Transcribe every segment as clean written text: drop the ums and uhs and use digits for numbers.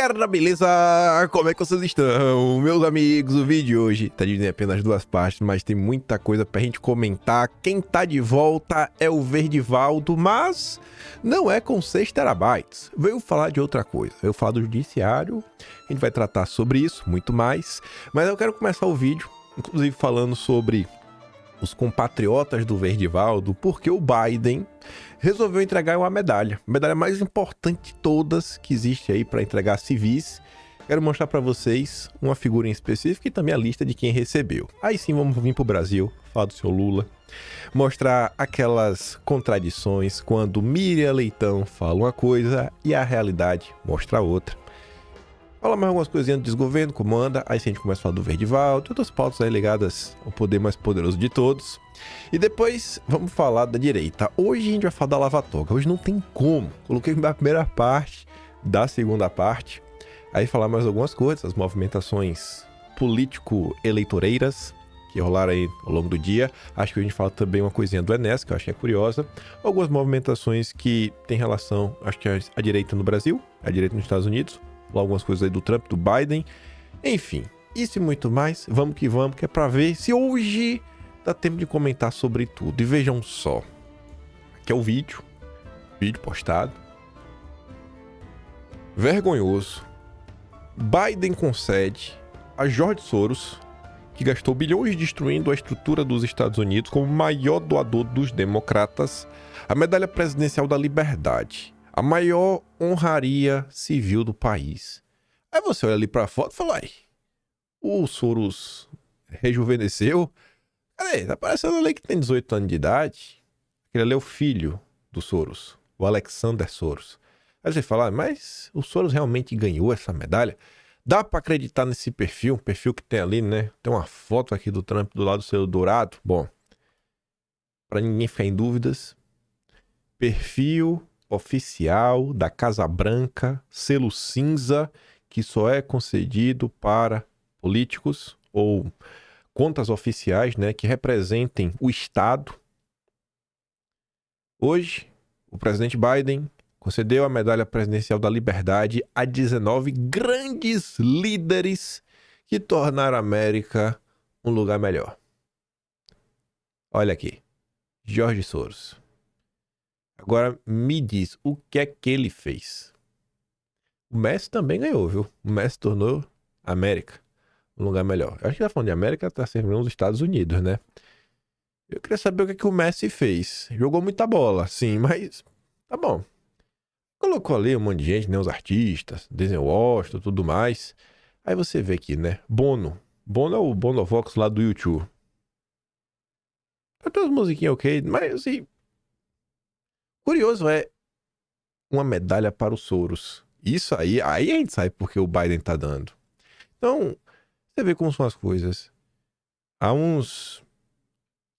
galera, beleza? Como é que vocês estão? Meus amigos, o vídeo de hoje tá dividido em apenas duas partes, mas tem muita coisa pra gente comentar. Quem tá de volta é o Verdivaldo, mas não é com 6 terabytes. Veio falar de outra coisa, veio falar do judiciário, a gente vai tratar sobre isso, muito mais. Mas eu quero começar o vídeo, inclusive falando sobre os compatriotas do Verdivaldo, porque o Biden resolveu entregar uma medalha. A medalha mais importante de todas que existe aí para entregar a civis. Quero mostrar para vocês uma figura em específico e também a lista de quem recebeu. Aí sim vamos vir pro Brasil, falar do seu Lula, mostrar aquelas contradições quando Miriam Leitão fala uma coisa e a realidade mostra outra. Fala mais algumas coisinhas do desgoverno, como anda, aí sim a gente começa a falar do Verdivaldo, outras pautas aí ligadas ao poder mais poderoso de todos. E depois vamos falar da direita. Hoje a gente vai falar da Lava Toga, hoje não tem como. Coloquei na primeira parte da segunda parte, aí falar mais algumas coisas, as movimentações político-eleitoreiras que rolaram aí ao longo do dia. Acho que a gente fala também uma coisinha do Enes, que eu achei curiosa. Algumas movimentações que tem relação, acho que a direita no Brasil, a direita nos Estados Unidos. Algumas coisas aí do Trump, do Biden, enfim, isso e muito mais, vamos, que é pra ver se hoje dá tempo de comentar sobre tudo. E vejam só, aqui é o vídeo postado, vergonhoso, Biden concede a George Soros, que gastou bilhões destruindo a estrutura dos Estados Unidos como maior doador dos democratas, a medalha presidencial da liberdade, a maior honraria civil do país. Aí você olha ali pra foto e fala, ai, o Soros rejuvenesceu? Cadê? Tá parecendo ali que tem 18 anos de idade. Aquele ali é o filho do Soros, o Alexander Soros. Aí você fala, mas o Soros realmente ganhou essa medalha? Dá pra acreditar nesse perfil? Um perfil que tem ali, né? Tem uma foto aqui do Trump do lado do seu dourado. Bom, pra ninguém ficar em dúvidas, perfil oficial da Casa Branca, selo cinza, que só é concedido para políticos ou contas oficiais, né, que representem o Estado. Hoje, o presidente Biden concedeu a medalha presidencial da liberdade a 19 grandes líderes que tornaram a América um lugar melhor. Olha aqui, George Soros. Agora me diz, o que é que ele fez? O Messi também ganhou, viu? O Messi tornou a América um lugar melhor. Eu acho que tá falando de América, tá servindo os Estados Unidos, né? Eu queria saber o que é que o Messi fez. Jogou muita bola, sim, mas tá bom. Colocou ali um monte de gente, né? Os artistas, Denzel Washington e tudo mais. Aí você vê aqui, né? Bono. Bono é o Bonovox lá do YouTube. Tem umas musiquinhas ok, mas assim... Curioso é uma medalha para o Soros. Isso aí a gente sabe porque o Biden tá dando. Então, você vê como são as coisas. Há uns,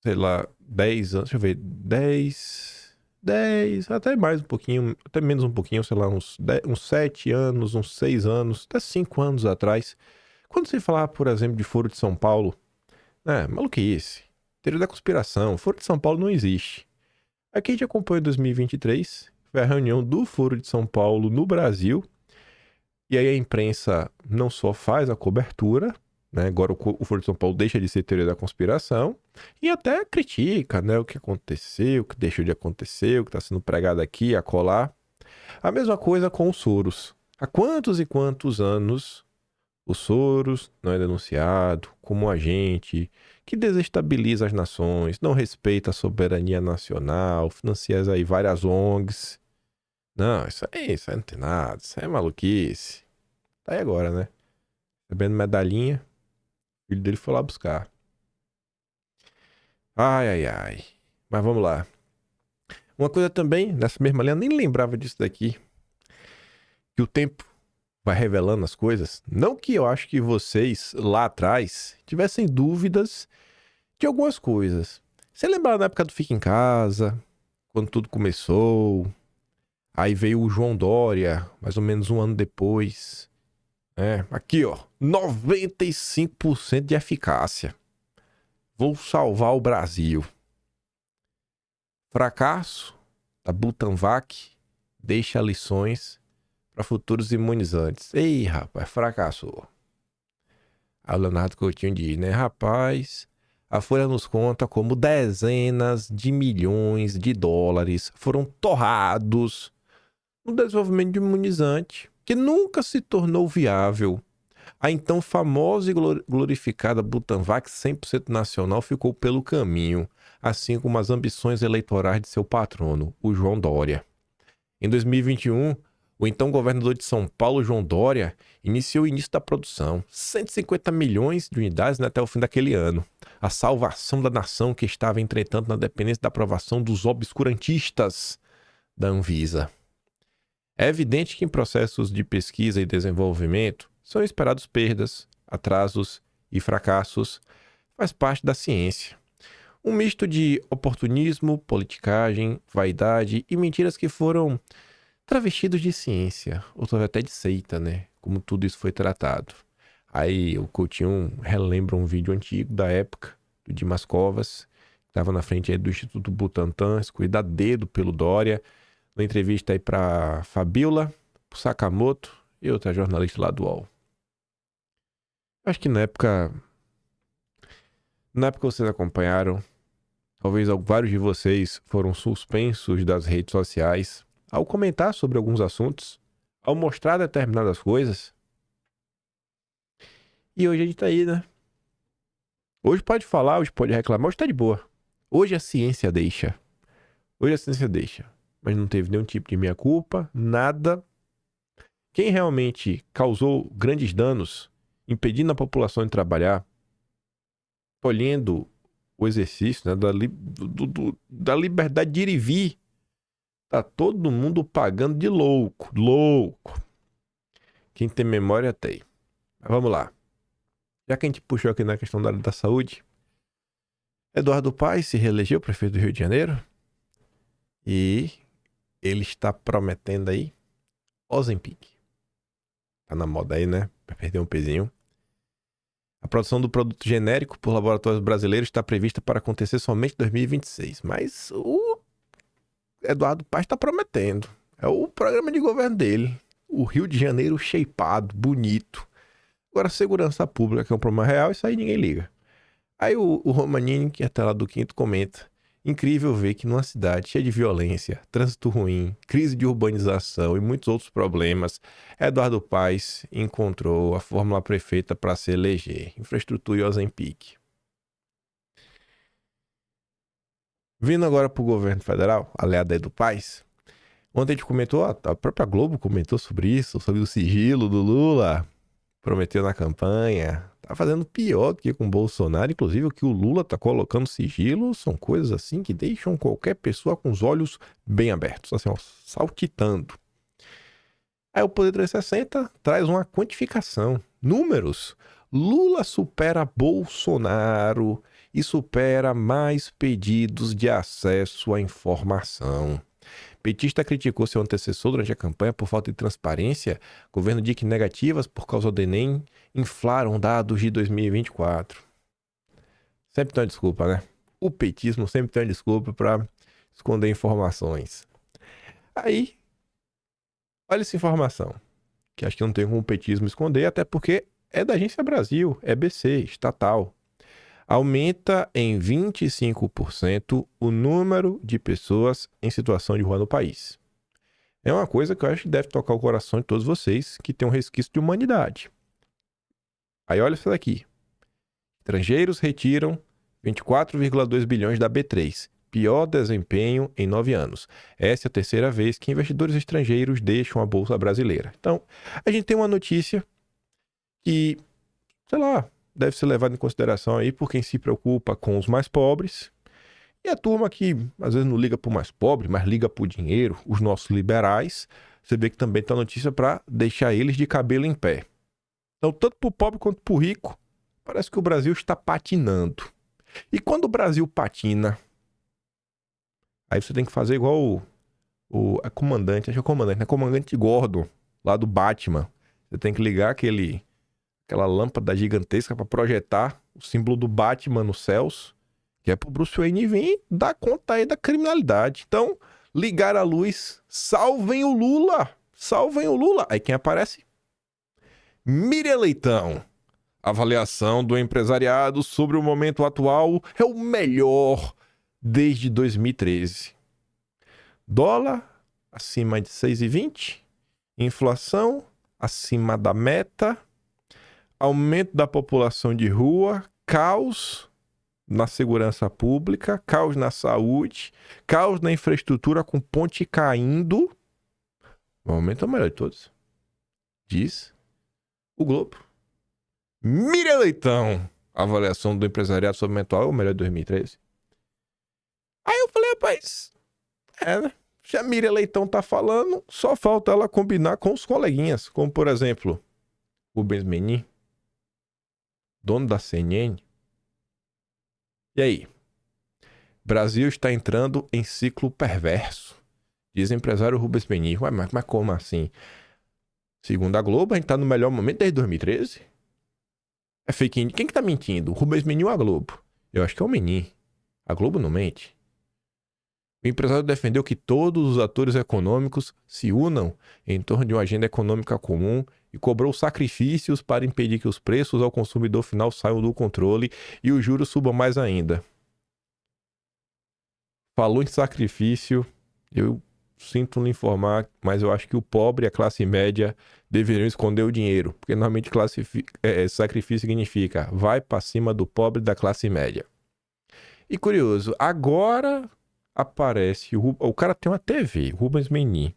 sei lá, 10 anos, deixa eu ver, 10, até mais um pouquinho, até menos um pouquinho, sei lá, uns 7 anos, uns 6 anos, até 5 anos atrás, quando se falava, por exemplo, de Foro de São Paulo, maluquice, teoria da conspiração, Foro de São Paulo não existe. Aqui a gente acompanha em 2023, foi a reunião do Foro de São Paulo no Brasil, e aí a imprensa não só faz a cobertura, né? Agora o Foro de São Paulo deixa de ser teoria da conspiração e até critica, né? O que aconteceu, o que deixou de acontecer, o que está sendo pregado aqui, acolá. A mesma coisa com o Soros. Há quantos e quantos anos o Soros não é denunciado como um agente que desestabiliza as nações, não respeita a soberania nacional, financia aí várias ONGs. Não, isso aí não tem nada, isso aí é maluquice. Tá aí agora, né? Recebendo medalhinha, o filho dele foi lá buscar. Ai, ai, ai. Mas vamos lá. Uma coisa também, nessa mesma linha, nem lembrava disso daqui. Que o tempo vai revelando as coisas. Não que eu acho que vocês, lá atrás, tivessem dúvidas de algumas coisas. Você lembra na época do Fica em Casa, quando tudo começou? Aí veio o João Dória, mais ou menos um ano depois. Aqui ó, 95% de eficácia. Vou salvar o Brasil. Fracasso da Butanvac deixa lições para futuros imunizantes. Ei, rapaz, fracassou. Aí o Leonardo Coutinho diz, né? Rapaz, a Folha nos conta como dezenas de milhões de dólares foram torrados no desenvolvimento de imunizante, que nunca se tornou viável. A então famosa e glorificada Butanvac 100% nacional ficou pelo caminho, assim como as ambições eleitorais de seu patrono, o João Dória. Em 2021, o então governador de São Paulo, João Dória, iniciou o início da produção, 150 milhões de unidades, né, até o fim daquele ano. A salvação da nação que estava, entretanto, na dependência da aprovação dos obscurantistas da Anvisa. É evidente que em processos de pesquisa e desenvolvimento são esperados perdas, atrasos e fracassos. Faz parte da ciência. Um misto de oportunismo, politicagem, vaidade e mentiras que foram travestidos de ciência, ou talvez até de seita, né? Como tudo isso foi tratado. Aí o Coutinho relembra um vídeo antigo da época, do Dimas Covas, que estava na frente aí do Instituto Butantan, escolhido a dedo pelo Dória, na entrevista aí para Fabiola, pro Sakamoto e outra jornalista lá do UOL. Acho que na época vocês acompanharam, talvez vários de vocês foram suspensos das redes sociais ao comentar sobre alguns assuntos, ao mostrar determinadas coisas. E hoje a gente tá aí, né? Hoje pode falar, hoje pode reclamar, hoje tá de boa. Hoje a ciência deixa. Mas não teve nenhum tipo de meia-culpa, nada. Quem realmente causou grandes danos, impedindo a população de trabalhar, tolhendo o exercício, né, da liberdade de ir e vir, tá todo mundo pagando de louco. Quem tem memória tem. Mas vamos lá. Já que a gente puxou aqui na questão da área da saúde, Eduardo Paes se reelegeu prefeito do Rio de Janeiro e ele está prometendo aí Ozempic. Tá na moda aí, né? Pra perder um pezinho. A produção do produto genérico por laboratórios brasileiros está prevista para acontecer somente em 2026. Mas o Eduardo Paes está prometendo. É o programa de governo dele. O Rio de Janeiro shapeado, bonito. Agora, segurança pública, que é um problema real, isso aí ninguém liga. Aí o Romanini, que é até lá do Quinto, comenta: incrível ver que numa cidade cheia de violência, trânsito ruim, crise de urbanização e muitos outros problemas, Eduardo Paes encontrou a fórmula perfeita para se eleger: infraestrutura e Ozempic. Vindo agora para o governo federal, aliado aí do Paes, ontem a gente comentou, a própria Globo comentou sobre isso, sobre o sigilo do Lula, prometeu na campanha. Tá fazendo pior do que com o Bolsonaro. Inclusive, o que o Lula tá colocando sigilo são coisas assim que deixam qualquer pessoa com os olhos bem abertos, assim, ó, saltitando. Aí o Poder 360 traz uma quantificação, números. Lula supera Bolsonaro e supera mais pedidos de acesso à informação. Petista criticou seu antecessor durante a campanha por falta de transparência. Governo diz que negativas por causa do Enem inflaram dados de 2024. Sempre tem uma desculpa, né? O petismo sempre tem uma desculpa para esconder informações. Aí, olha essa informação, que acho que não tem como o petismo esconder, até porque é da Agência Brasil, é BC, estatal. Aumenta em 25% o número de pessoas em situação de rua no país. É uma coisa que eu acho que deve tocar o coração de todos vocês que têm um resquício de humanidade. Aí olha isso daqui. Estrangeiros retiram 24,2 bilhões da B3. Pior desempenho em 9 anos. Essa é a terceira vez que investidores estrangeiros deixam a Bolsa Brasileira. Então, a gente tem uma notícia que, sei lá, deve ser levado em consideração aí por quem se preocupa com os mais pobres. E a turma que às vezes não liga pro mais pobre, mas liga pro dinheiro, os nossos liberais, você vê que também tá notícia para deixar eles de cabelo em pé. Então, tanto pro pobre quanto pro rico, parece que o Brasil está patinando. E quando o Brasil patina, aí você tem que fazer igual a comandante, acho que é o comandante, né? Comandante Gordon, lá do Batman. Você tem que ligar aquela lâmpada gigantesca para projetar o símbolo do Batman nos céus, que é pro Bruce Wayne vir dar conta aí da criminalidade. Então, ligar a luz, salvem o Lula, salvem o Lula. Aí quem aparece? Miriam Leitão. Avaliação do empresariado sobre o momento atual é o melhor desde 2013. Dólar acima de 6,20. Inflação acima da meta. Aumento da população de rua. Caos na segurança pública. Caos na saúde. Caos na infraestrutura com ponte caindo. O momento é o melhor de todos. Diz o Globo. Miriam Leitão. Avaliação do empresariado sobre o momento atual é o melhor de 2013. Aí eu falei, rapaz, né? Se a Miriam Leitão tá falando, só falta ela combinar com os coleguinhas, como por exemplo, Rubens Menin, dono da CNN. E aí? Brasil está entrando em ciclo perverso, diz o empresário Rubens Menin. Ué, mas como assim? Segundo a Globo, a gente tá no melhor momento desde 2013? É fake news. Quem que tá mentindo? O Rubens Menin ou a Globo? Eu acho que é o Menin. A Globo não mente. O empresário defendeu que todos os atores econômicos se unam em torno de uma agenda econômica comum e cobrou sacrifícios para impedir que os preços ao consumidor final saiam do controle e os juros subam mais ainda. Falou em sacrifício, eu sinto lhe informar, mas eu acho que o pobre e a classe média deveriam esconder o dinheiro, porque normalmente sacrifício significa vai para cima do pobre da classe média. E curioso, agora aparece, o cara tem uma TV, Rubens Menin.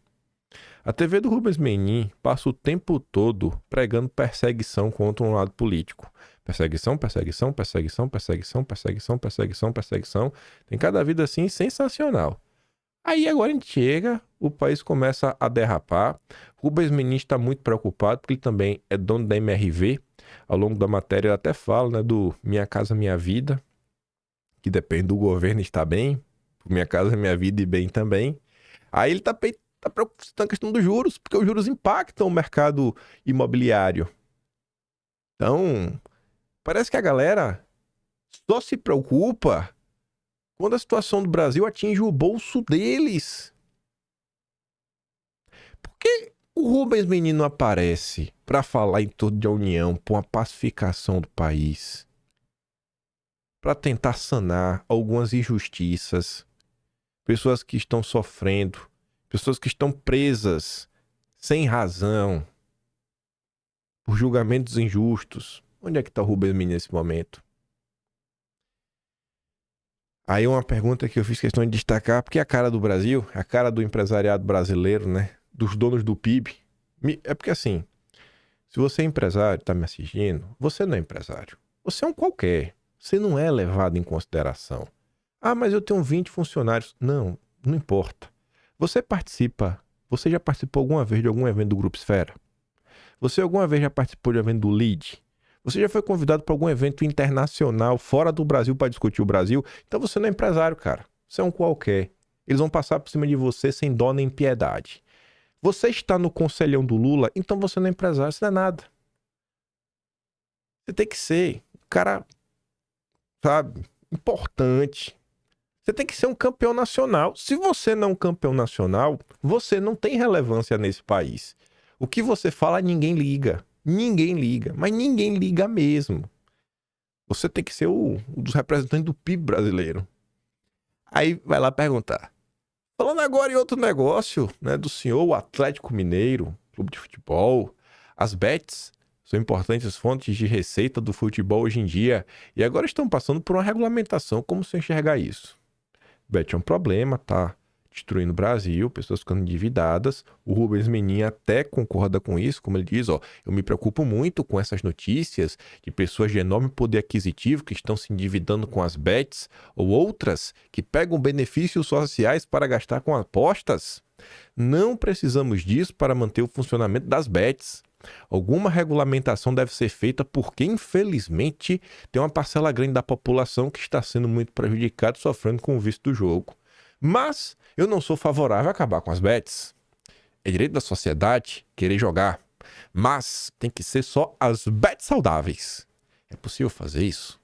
A TV do Rubens Menin passa o tempo todo pregando perseguição contra um lado político. Perseguição, perseguição, perseguição, perseguição, perseguição, perseguição, perseguição. Tem cada vida assim sensacional. Aí agora a gente chega, o país começa a derrapar. Rubens Menin está muito preocupado, porque ele também é dono da MRV. Ao longo da matéria ele até fala, né, do Minha Casa Minha Vida, que depende do governo estar bem. Minha Casa Minha Vida e bem também. Aí ele tá preocupado com a questão dos juros, porque os juros impactam o mercado imobiliário. Então, parece que a galera só se preocupa quando a situação do Brasil atinge o bolso deles. Por que o Rubens Menin não aparece para falar em torno da união, por uma pacificação do país, para tentar sanar algumas injustiças, pessoas que estão sofrendo, pessoas que estão presas sem razão, por julgamentos injustos? Onde é que está o Rubens Menin nesse momento? Aí uma pergunta que eu fiz questão de destacar, porque a cara do Brasil, a cara do empresariado brasileiro, né? Dos donos do PIB. É porque assim, se você é empresário, tá me assistindo, você não é empresário. Você é um qualquer. Você não é levado em consideração. Ah, mas eu tenho 20 funcionários. Não, não importa. Você já participou alguma vez de algum evento do Grupo Esfera? Você alguma vez já participou de um evento do LEAD? Você já foi convidado para algum evento internacional fora do Brasil para discutir o Brasil? Então você não é empresário, cara. Você é um qualquer. Eles vão passar por cima de você sem dó nem piedade. Você está no conselhão do Lula, então você não é empresário, você não é nada. Você tem que ser um cara, sabe, importante. Você tem que ser um campeão nacional. Se você não é um campeão nacional, você não tem relevância nesse país. O que você fala, ninguém liga. Ninguém liga, mas ninguém liga mesmo. Você tem que ser um dos representantes do PIB brasileiro. Aí vai lá perguntar. Falando agora em outro negócio, né, do senhor, o Atlético Mineiro, clube de futebol, as bets são importantes fontes de receita do futebol hoje em dia e agora estão passando por uma regulamentação. Como você enxergar isso? Bet é um problema, tá destruindo o Brasil, pessoas ficando endividadas. O Rubens Menin até concorda com isso, como ele diz, ó, eu me preocupo muito com essas notícias de pessoas de enorme poder aquisitivo que estão se endividando com as bets ou outras que pegam benefícios sociais para gastar com apostas. Não precisamos disso para manter o funcionamento das bets. Alguma regulamentação deve ser feita porque, infelizmente, tem uma parcela grande da população que está sendo muito prejudicada, sofrendo com o vício do jogo. Mas eu não sou favorável a acabar com as bets. É direito da sociedade querer jogar. Mas tem que ser só as bets saudáveis. É possível fazer isso?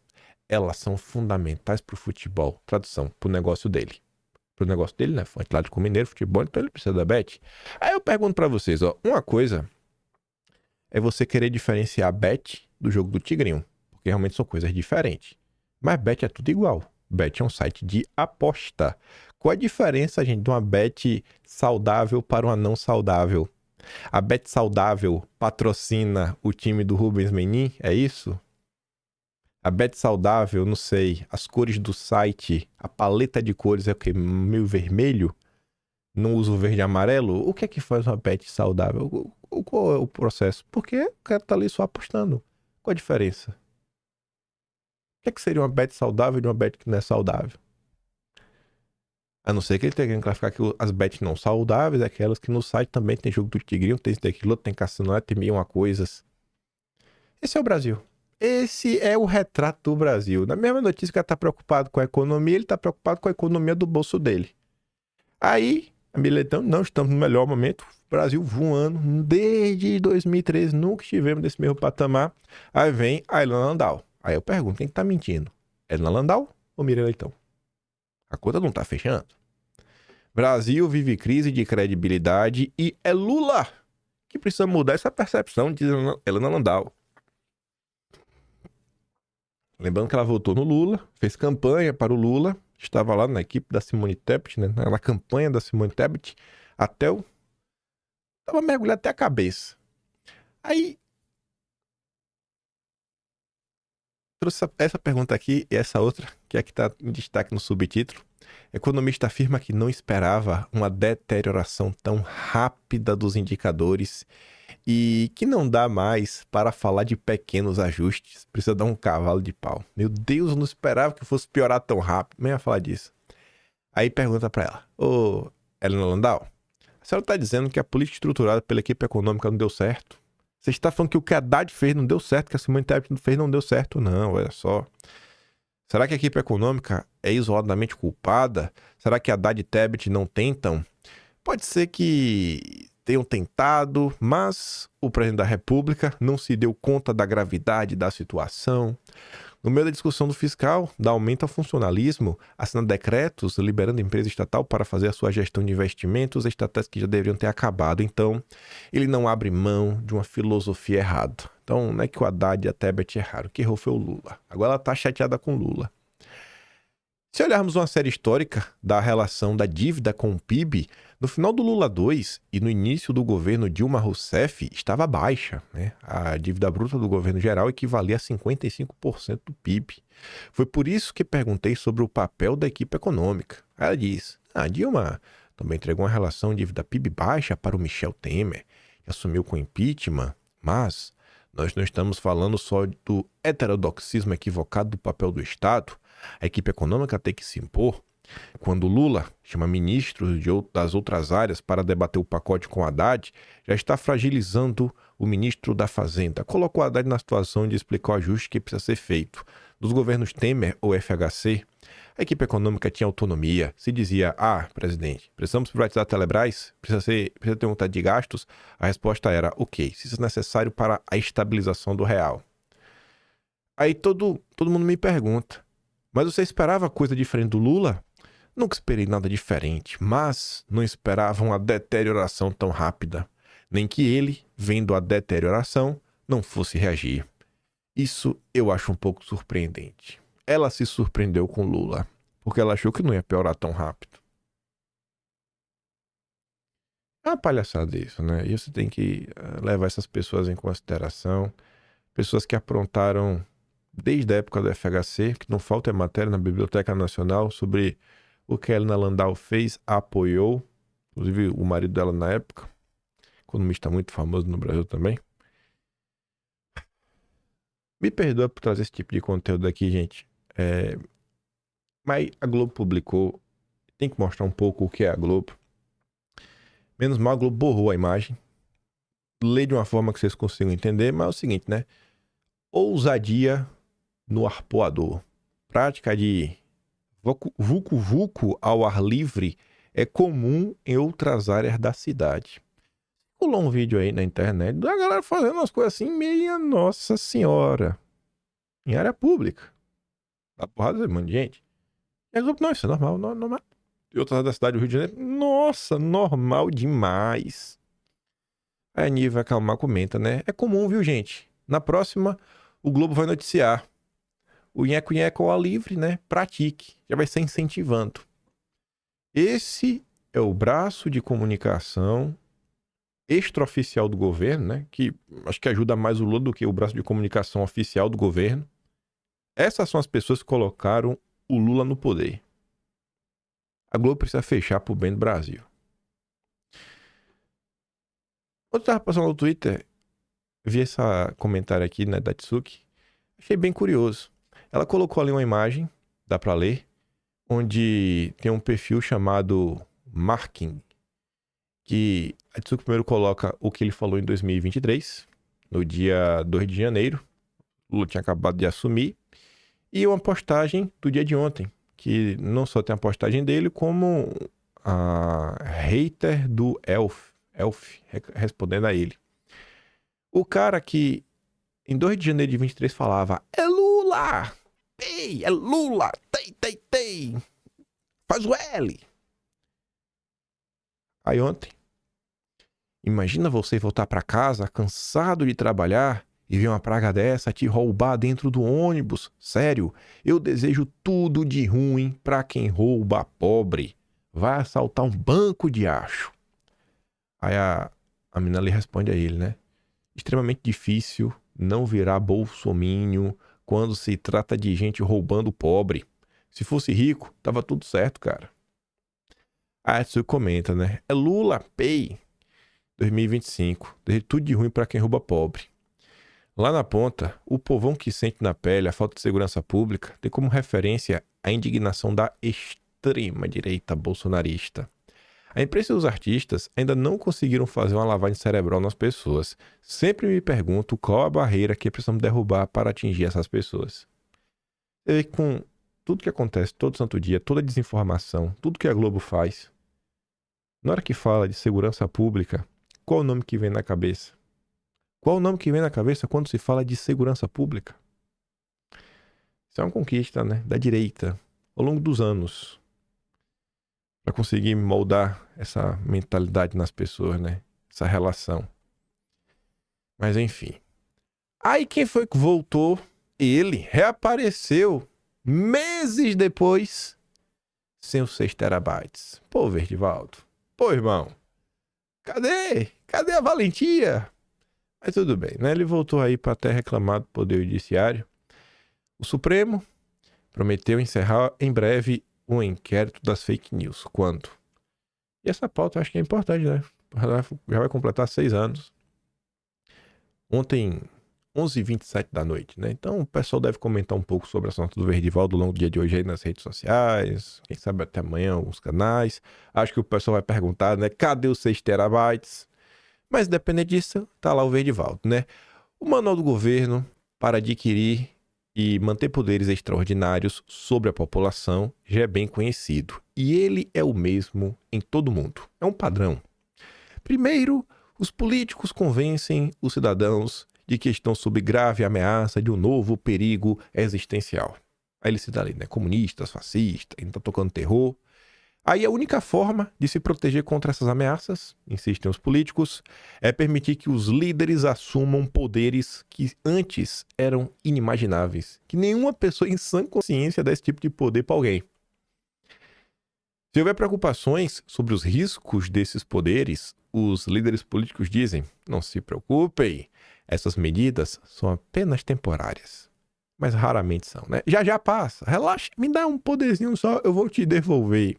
Elas são fundamentais para o futebol. Tradução, para o negócio dele. pro negócio dele, né? Atlético Mineiro, futebol, então ele precisa da bet. Aí eu pergunto pra vocês, ó, uma coisa é você querer diferenciar a bet do jogo do Tigrinho, porque realmente são coisas diferentes. Mas bet é tudo igual. Bet é um site de aposta. Qual a diferença, gente, de uma bet saudável para uma não saudável? A bet saudável patrocina o time do Rubens Menin, é isso? A bet saudável, não sei, as cores do site, a paleta de cores é o quê? Meio vermelho? Não usa o verde e amarelo? O que é que faz uma bet saudável? Qual é o processo? Porque o cara tá ali só apostando. Qual a diferença? O que é que seria uma bet saudável de uma bet que não é saudável? A não ser que ele tenha que classificar que as bets não saudáveis, aquelas que no site também tem jogo do Tigrinho, tem isso, tem aquilo, tem cassino, tem mil uma coisas. Esse é o Brasil. Esse é o retrato do Brasil. Na mesma notícia que ele tá preocupado com a economia, ele tá preocupado com a economia do bolso dele. Aí, a Miletão, não estamos no melhor momento. Brasil voando desde 2013, nunca estivemos nesse mesmo patamar. Aí vem a Helena Landau. Aí eu pergunto, quem que tá mentindo? Helena Landau ou Miriam Leitão? A conta não tá fechando. Brasil vive crise de credibilidade e é Lula que precisa mudar essa percepção, diz Helena Landau. Lembrando que ela votou no Lula, fez campanha para o Lula, estava lá na equipe da Simone Tebet, né? Na campanha da Simone Tebet, até o... Tava mergulhado até a cabeça. Aí, trouxe essa pergunta aqui e essa outra, que é a que está em destaque no subtítulo. Economista afirma que não esperava uma deterioração tão rápida dos indicadores e que não dá mais para falar de pequenos ajustes. Precisa dar um cavalo de pau. Meu Deus, eu não esperava que fosse piorar tão rápido. Nem ia falar disso. Aí pergunta para ela: ô, Helena Landau, a senhora está dizendo que a política estruturada pela equipe econômica não deu certo? Você está falando que o que a Haddad fez não deu certo, que a Simone Tebet fez não deu certo? Não, olha só. Será que a equipe econômica é isoladamente culpada? Será que a Haddad e Tebet não tentam? Pode ser que tenham tentado, mas o presidente da República não se deu conta da gravidade da situação. No meio da discussão do fiscal, dá aumento ao funcionalismo, assina decretos liberando a empresa estatal para fazer a sua gestão de investimentos, estatais que já deveriam ter acabado. Então, ele não abre mão de uma filosofia errada. Então, não é que o Haddad e a Tebet erraram, o que errou foi o Lula. Agora ela está chateada com o Lula. Se olharmos uma série histórica da relação da dívida com o PIB, no final do Lula 2 e no início do governo Dilma Rousseff estava baixa, né? A dívida bruta do governo geral equivalia a 55% do PIB. Foi por isso que perguntei sobre o papel da equipe econômica. Ela diz: Dilma também entregou uma relação dívida PIB baixa para o Michel Temer, que assumiu com impeachment, mas nós não estamos falando só do heterodoxismo equivocado do papel do Estado. A equipe econômica tem que se impor. Quando Lula chama ministros das outras áreas para debater o pacote com Haddad, já está fragilizando o ministro da Fazenda. Colocou Haddad na situação de explicar o ajuste que precisa ser feito. Dos governos Temer ou FHC, a equipe econômica tinha autonomia. Se dizia: presidente, precisamos privatizar a Telebrás? Precisa ter vontade de gastos? A resposta era: ok, se isso é necessário para a estabilização do real. Aí todo mundo me pergunta: mas você esperava coisa diferente do Lula? Nunca esperei nada diferente, mas não esperava uma deterioração tão rápida. Nem que ele, vendo a deterioração, não fosse reagir. Isso eu acho um pouco surpreendente. Ela se surpreendeu com Lula, porque ela achou que não ia piorar tão rápido. É uma palhaçada isso, né? E você tem que levar essas pessoas em consideração. Pessoas que aprontaram desde a época do FHC, que não falta matéria na Biblioteca Nacional sobre o que a Helena Landau fez, apoiou, inclusive o marido dela na época, economista muito famoso no Brasil também. Me perdoa por trazer esse tipo de conteúdo aqui, gente. Mas a Globo publicou, tem que mostrar um pouco o que é a Globo. Menos mal, a Globo borrou a imagem. Lê de uma forma que vocês consigam entender, mas é o seguinte, né? Ousadia no arpoador. Prática de vucu-vucu ao ar livre é comum em outras áreas da cidade. Pulou um vídeo aí na internet da galera fazendo umas coisas assim, meia nossa senhora. Em área pública. Dá porrada de um monte de gente. E a Globo, não, isso é normal, normal. e outras da cidade do Rio de Janeiro. Nossa, normal demais. Aí a Nive vai acalmar, comenta, né? É comum, viu, gente? Na próxima, o Globo vai noticiar. O nheco-nheco ao ar livre, né? Pratique. Já vai ser incentivando. Esse é o braço de comunicação extraoficial do governo, né? Que acho que ajuda mais o Lula do que o braço de comunicação oficial do governo. Essas são as pessoas que colocaram o Lula no poder. A Globo precisa fechar pro bem do Brasil. Quando eu tava passando no Twitter, vi esse comentário aqui, né, da Tsuki. Achei bem curioso. Ela colocou ali uma imagem, dá pra ler, onde tem um perfil chamado Marking, que a Tsuki primeiro coloca o que ele falou em 2023, no dia 2 de janeiro. O Lula tinha acabado de assumir. E uma postagem do dia de ontem, que não só tem a postagem dele, como a hater do Elf respondendo a ele. O cara que em 2 de janeiro de 23 falava: é Lula! Ei, é Lula! Tei! Faz o L! Aí ontem, imagina você voltar pra casa cansado de trabalhar e ver uma praga dessa te roubar dentro do ônibus. Sério, eu desejo tudo de ruim pra quem rouba pobre. Vai assaltar um banco de acho. Aí a menina lhe responde a ele, né? Extremamente difícil não virar bolsominion quando se trata de gente roubando pobre. Se fosse rico, tava tudo certo, cara. A Atsu comenta, né? É Lula Pay 2025. Desejo tudo de ruim pra quem rouba pobre. Lá na ponta, o povão que sente na pele a falta de segurança pública tem como referência a indignação da extrema-direita bolsonarista. A imprensa e os artistas ainda não conseguiram fazer uma lavagem cerebral nas pessoas. Sempre me pergunto qual a barreira que precisamos derrubar para atingir essas pessoas. Você vê que com tudo que acontece todo santo dia, toda desinformação, tudo que a Globo faz, na hora que fala de segurança pública, qual o nome que vem na cabeça? Qual o nome que vem na cabeça quando se fala de segurança pública? Isso é uma conquista, né, da direita, ao longo dos anos, para conseguir moldar essa mentalidade nas pessoas, né? Essa relação. Mas enfim. Aí quem foi que voltou? Ele reapareceu meses depois, sem os 6 terabytes. Pô, Verdivaldo. Pô, irmão. Cadê a valentia? Mas tudo bem, né? Ele voltou aí para até reclamar do Poder Judiciário. O Supremo prometeu encerrar em breve o inquérito das fake news. Quando? E essa pauta eu acho que é importante, né? Já vai completar 6 anos. Ontem, 11h27 da noite, né? Então o pessoal deve comentar um pouco sobre a assunto do Verdivaldo ao longo do dia de hoje aí nas redes sociais. Quem sabe até amanhã alguns canais. Acho que o pessoal vai perguntar, né? Cadê os 6 terabytes? Mas independente disso, tá lá o Verdivaldo, né? O manual do governo para adquirir e manter poderes extraordinários sobre a população já é bem conhecido. E ele é o mesmo em todo mundo. É um padrão. Primeiro, os políticos convencem os cidadãos de que estão sob grave ameaça de um novo perigo existencial. Aí ele cita ali, né? Comunistas, fascistas, ainda tá tocando terror. Aí a única forma de se proteger contra essas ameaças, insistem os políticos, é permitir que os líderes assumam poderes que antes eram inimagináveis. Que nenhuma pessoa em sã consciência dá esse tipo de poder para alguém. Se houver preocupações sobre os riscos desses poderes, os líderes políticos dizem: não se preocupem, essas medidas são apenas temporárias. Mas raramente são, né? Já passa, relaxa, me dá um poderzinho só, eu vou te devolver.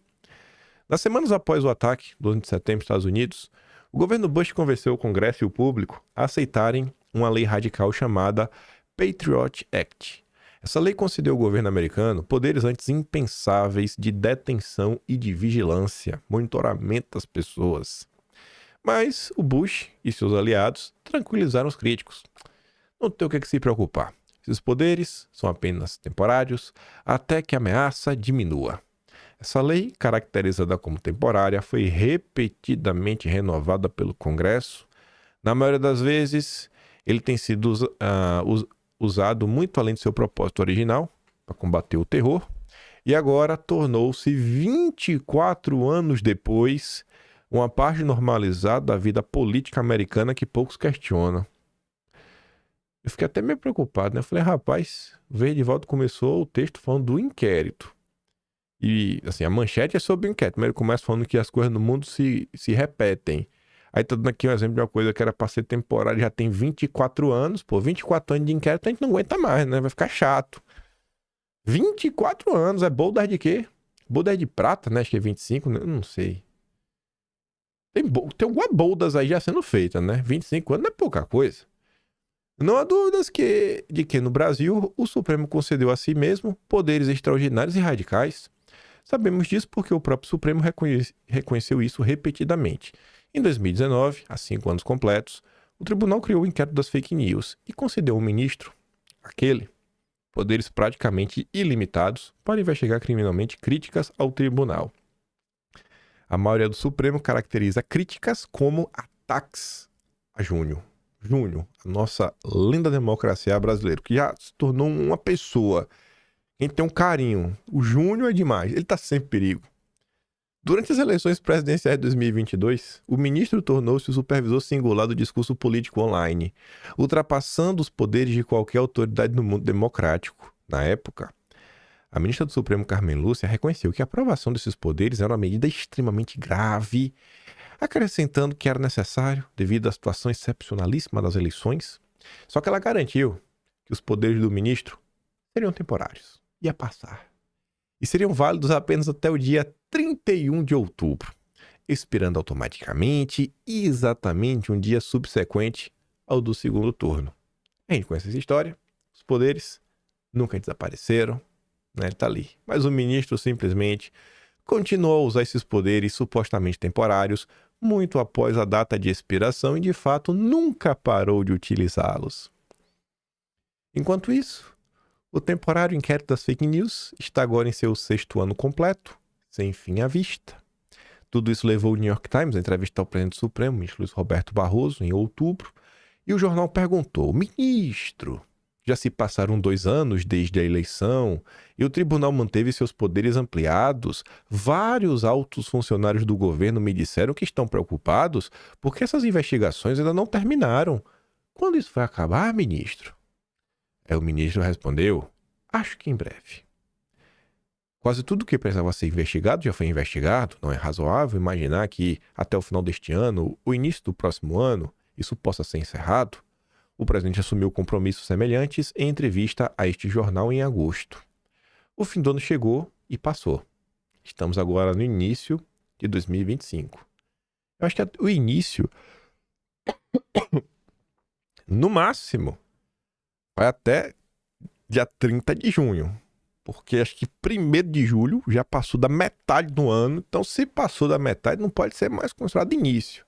Nas semanas após o ataque do 11 de setembro nos Estados Unidos, o governo Bush convenceu o Congresso e o público a aceitarem uma lei radical chamada Patriot Act. Essa lei concedeu ao governo americano poderes antes impensáveis de detenção e de vigilância, monitoramento das pessoas. Mas o Bush e seus aliados tranquilizaram os críticos. Não tem o que se preocupar. Esses poderes são apenas temporários até que a ameaça diminua. Essa lei, caracterizada como temporária, foi repetidamente renovada pelo Congresso. Na maioria das vezes, ele tem sido usado muito além do seu propósito original, para combater o terror. E agora tornou-se 24 anos depois uma parte normalizada da vida política americana que poucos questionam. Eu fiquei até meio preocupado, né? Eu falei, rapaz, o Verdivaldo começou o texto falando do inquérito. E, assim, a manchete é sobre o inquérito, mas ele começa falando que as coisas no mundo se repetem. Aí tá dando aqui um exemplo de uma coisa que era pra ser temporária, já tem 24 anos. Pô, 24 anos de inquérito a gente não aguenta mais, né? Vai ficar chato. 24 anos, é boulder de quê? Boulder de prata, né? Acho que é 25, né? Eu não sei. Tem algumas boldas aí já sendo feitas, né? 25 anos não é pouca coisa. Não há dúvidas de que no Brasil o Supremo concedeu a si mesmo poderes extraordinários e radicais. Sabemos disso porque o próprio Supremo reconheceu isso repetidamente. Em 2019, há 5 anos completos, o tribunal criou o inquérito das fake news e concedeu ao ministro, aquele, poderes praticamente ilimitados para investigar criminalmente críticas ao tribunal. A maioria do Supremo caracteriza críticas como ataques a Júnior, a nossa linda democracia brasileira, que já se tornou uma pessoa. Quem tem um carinho. O Júnior é demais. Ele tá sempre em perigo. Durante as eleições presidenciais de 2022, o ministro tornou-se o supervisor singular do discurso político online, ultrapassando os poderes de qualquer autoridade no mundo democrático. Na época, a ministra do Supremo, Carmen Lúcia, reconheceu que a aprovação desses poderes era uma medida extremamente grave, acrescentando que era necessário devido à situação excepcionalíssima das eleições. Só que ela garantiu que os poderes do ministro seriam temporários. Ia passar. E seriam válidos apenas até o dia 31 de outubro, expirando automaticamente e exatamente um dia subsequente ao do segundo turno. A gente conhece essa história, os poderes nunca desapareceram, né? Ele tá ali. Mas o ministro simplesmente continuou a usar esses poderes supostamente temporários muito após a data de expiração e de fato nunca parou de utilizá-los. Enquanto isso, o temporário inquérito das fake news está agora em seu 6º ano completo, sem fim à vista. Tudo isso levou o New York Times a entrevistar o presidente do Supremo, o ministro Luiz Roberto Barroso, em outubro, e o jornal perguntou: ministro, já se passaram 2 anos desde a eleição e o tribunal manteve seus poderes ampliados. Vários altos funcionários do governo me disseram que estão preocupados porque essas investigações ainda não terminaram. Quando isso vai acabar, ministro? Aí o ministro respondeu: acho que em breve. Quase tudo que precisava ser investigado já foi investigado. Não é razoável imaginar que até o final deste ano, o início do próximo ano, isso possa ser encerrado. O presidente assumiu compromissos semelhantes em entrevista a este jornal em agosto. O fim do ano chegou e passou. Estamos agora no início de 2025. Eu acho que o início, no máximo, vai até dia 30 de junho. Porque acho que 1º de julho já passou da metade do ano. Então, se passou da metade, não pode ser mais considerado início.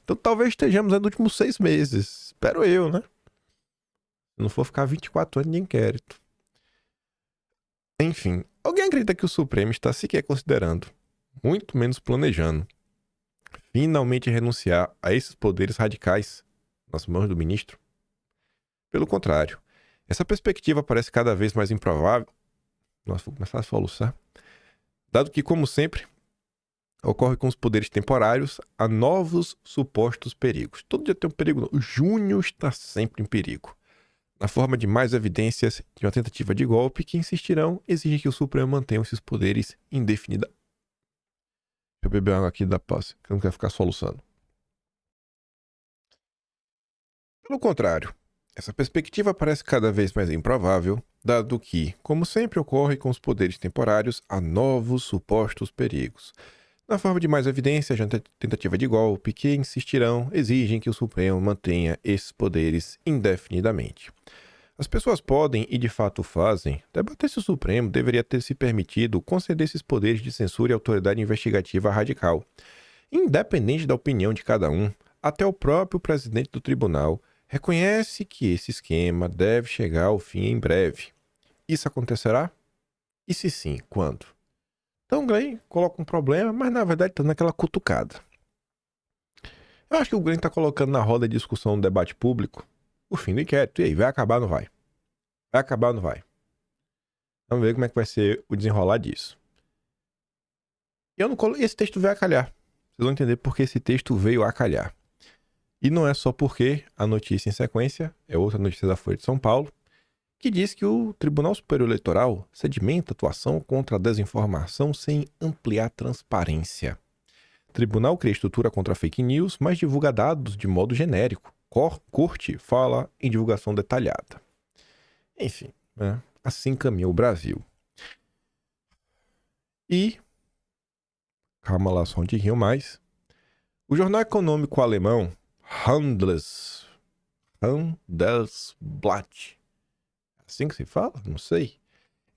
Então, talvez estejamos nos últimos 6 meses. Espero eu, né? Se não for ficar 24 anos de inquérito. Enfim, alguém acredita que o Supremo está sequer considerando, muito menos planejando, finalmente renunciar a esses poderes radicais nas mãos do ministro? Pelo contrário, essa perspectiva parece cada vez mais improvável. Nossa, vou começar a soluçar. Dado que, como sempre, ocorre com os poderes temporários a novos supostos perigos. Todo dia tem um perigo. O Júnior está sempre em perigo. Na forma de mais evidências de uma tentativa de golpe que insistirão, exigem que o Supremo mantenha esses poderes indefinidamente. Deixa eu beber água aqui da paz, que eu não quero ficar soluçando. Pelo contrário, essa perspectiva parece cada vez mais improvável, dado que, como sempre ocorre com os poderes temporários, há novos supostos perigos. Na forma de mais evidências de uma tentativa de golpe que insistirão, exigem que o Supremo mantenha esses poderes indefinidamente. As pessoas podem, e de fato fazem, debater se o Supremo deveria ter se permitido conceder esses poderes de censura e autoridade investigativa radical. Independente da opinião de cada um, até o próprio presidente do tribunal reconhece que esse esquema deve chegar ao fim em breve. Isso acontecerá? E se sim, quando? Então o Glenn coloca um problema, mas na verdade está naquela cutucada. Eu acho que o Glenn está colocando na roda de discussão do debate público o fim do inquérito. E aí, vai acabar ou não vai? Vai acabar ou não vai? Vamos ver como é que vai ser o desenrolar disso. Esse texto veio a calhar. Vocês vão entender por que esse texto veio a calhar. E não é só porque a notícia em sequência é outra notícia da Folha de São Paulo, que diz que o Tribunal Superior Eleitoral sedimenta atuação contra a desinformação sem ampliar transparência. O tribunal cria estrutura contra fake news, mas divulga dados de modo genérico. Corte fala em divulgação detalhada. Enfim, né? Assim caminha o Brasil. E, calma lá, só um tiquinho mais. O jornal econômico alemão Handelsblatt, assim que se fala? Não sei.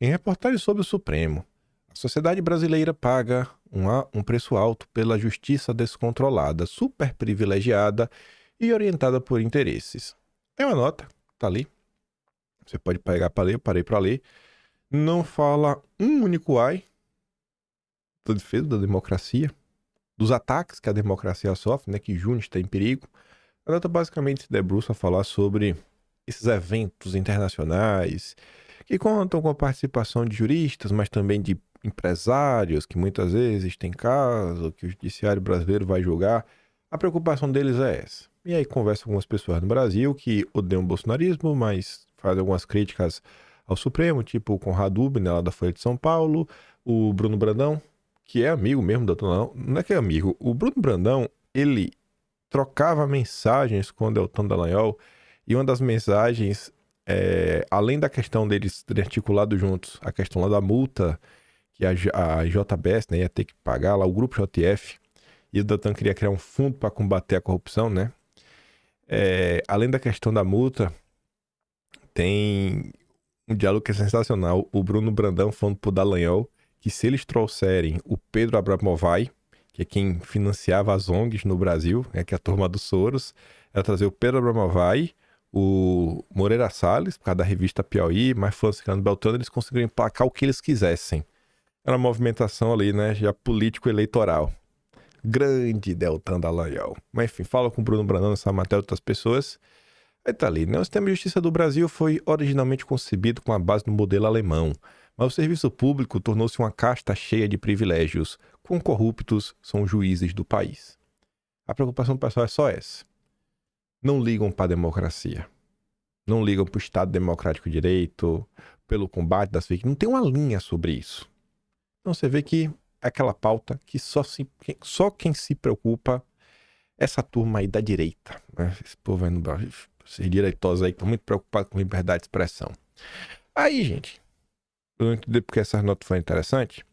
Em reportagem sobre o Supremo, a sociedade brasileira paga um preço alto pela justiça descontrolada, super privilegiada e orientada por interesses. É uma nota, tá ali. Você pode pegar para ler, eu parei para ler. Não fala um único ai da defesa da democracia, dos ataques que a democracia sofre, né, que juntos está em perigo. A nota basicamente se debruça a falar sobre esses eventos internacionais que contam com a participação de juristas, mas também de empresários que muitas vezes têm caso que o judiciário brasileiro vai julgar. A preocupação deles é essa. E aí conversa com algumas pessoas no Brasil que odeiam o bolsonarismo, mas fazem algumas críticas ao Supremo, tipo o Conrado Ubner, lá da Folha de São Paulo, o Bruno Brandão, que é amigo mesmo da Deltan. Não é que é amigo. O Bruno Brandão, ele trocava mensagens com o Deltan Dallagnol, e uma das mensagens, além da questão deles terem articulado juntos, a questão lá da multa que a JBS, né, ia ter que pagar, lá o grupo JF, e o Deltan queria criar um fundo para combater a corrupção, né? Além da questão da multa, tem um diálogo que é sensacional. O Bruno Brandão falando pro Dallagnol que se eles trouxerem o Pedro Abramovay, que é quem financiava as ONGs no Brasil, que é a turma do Soros, era trazer o Pedro Abramovay, o Moreira Salles, por causa da revista Piauí, mais Franciscano Beltrano, eles conseguiram emplacar o que eles quisessem. Era uma movimentação ali, né, já político-eleitoral. Grande Deltan Dallagnol. Mas enfim, fala com o Bruno Brandão nessa matéria de outras pessoas. Aí tá ali, né? O sistema de justiça do Brasil foi originalmente concebido com a base no modelo alemão, mas o serviço público tornou-se uma casta cheia de privilégios. Quão corruptos são os juízes do país? A preocupação do pessoal é só essa. Não ligam para a democracia. Não ligam para o Estado Democrático de Direito, pelo combate das fake news. Não tem uma linha sobre isso. Então você vê que é aquela pauta que só quem se preocupa é essa turma aí da direita. Né? Esse povo aí no Brasil, esses direitosos aí que estão muito preocupados com liberdade de expressão. Aí, gente, eu não entendi porque essa nota foi interessante.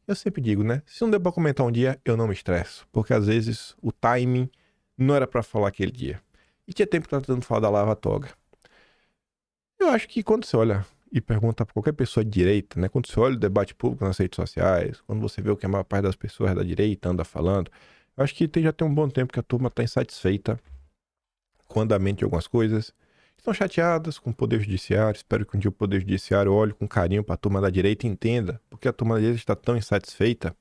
Eu sempre digo, né? Se não der pra comentar um dia, eu não me estresso. Porque às vezes o timing não era pra falar aquele dia. E tinha tempo que eu tava tentando falar da Lava Toga. Eu acho que quando você olha e pergunta pra qualquer pessoa de direita, né? Quando você olha o debate público nas redes sociais, quando você vê o que a maior parte das pessoas da direita anda falando, eu acho que já tem um bom tempo que a turma tá insatisfeita com o andamento de algumas coisas. Estão chateadas com o Poder Judiciário. Espero que um dia o Poder Judiciário olhe com carinho para a turma da direita e entenda porque a turma da direita está tão insatisfeita.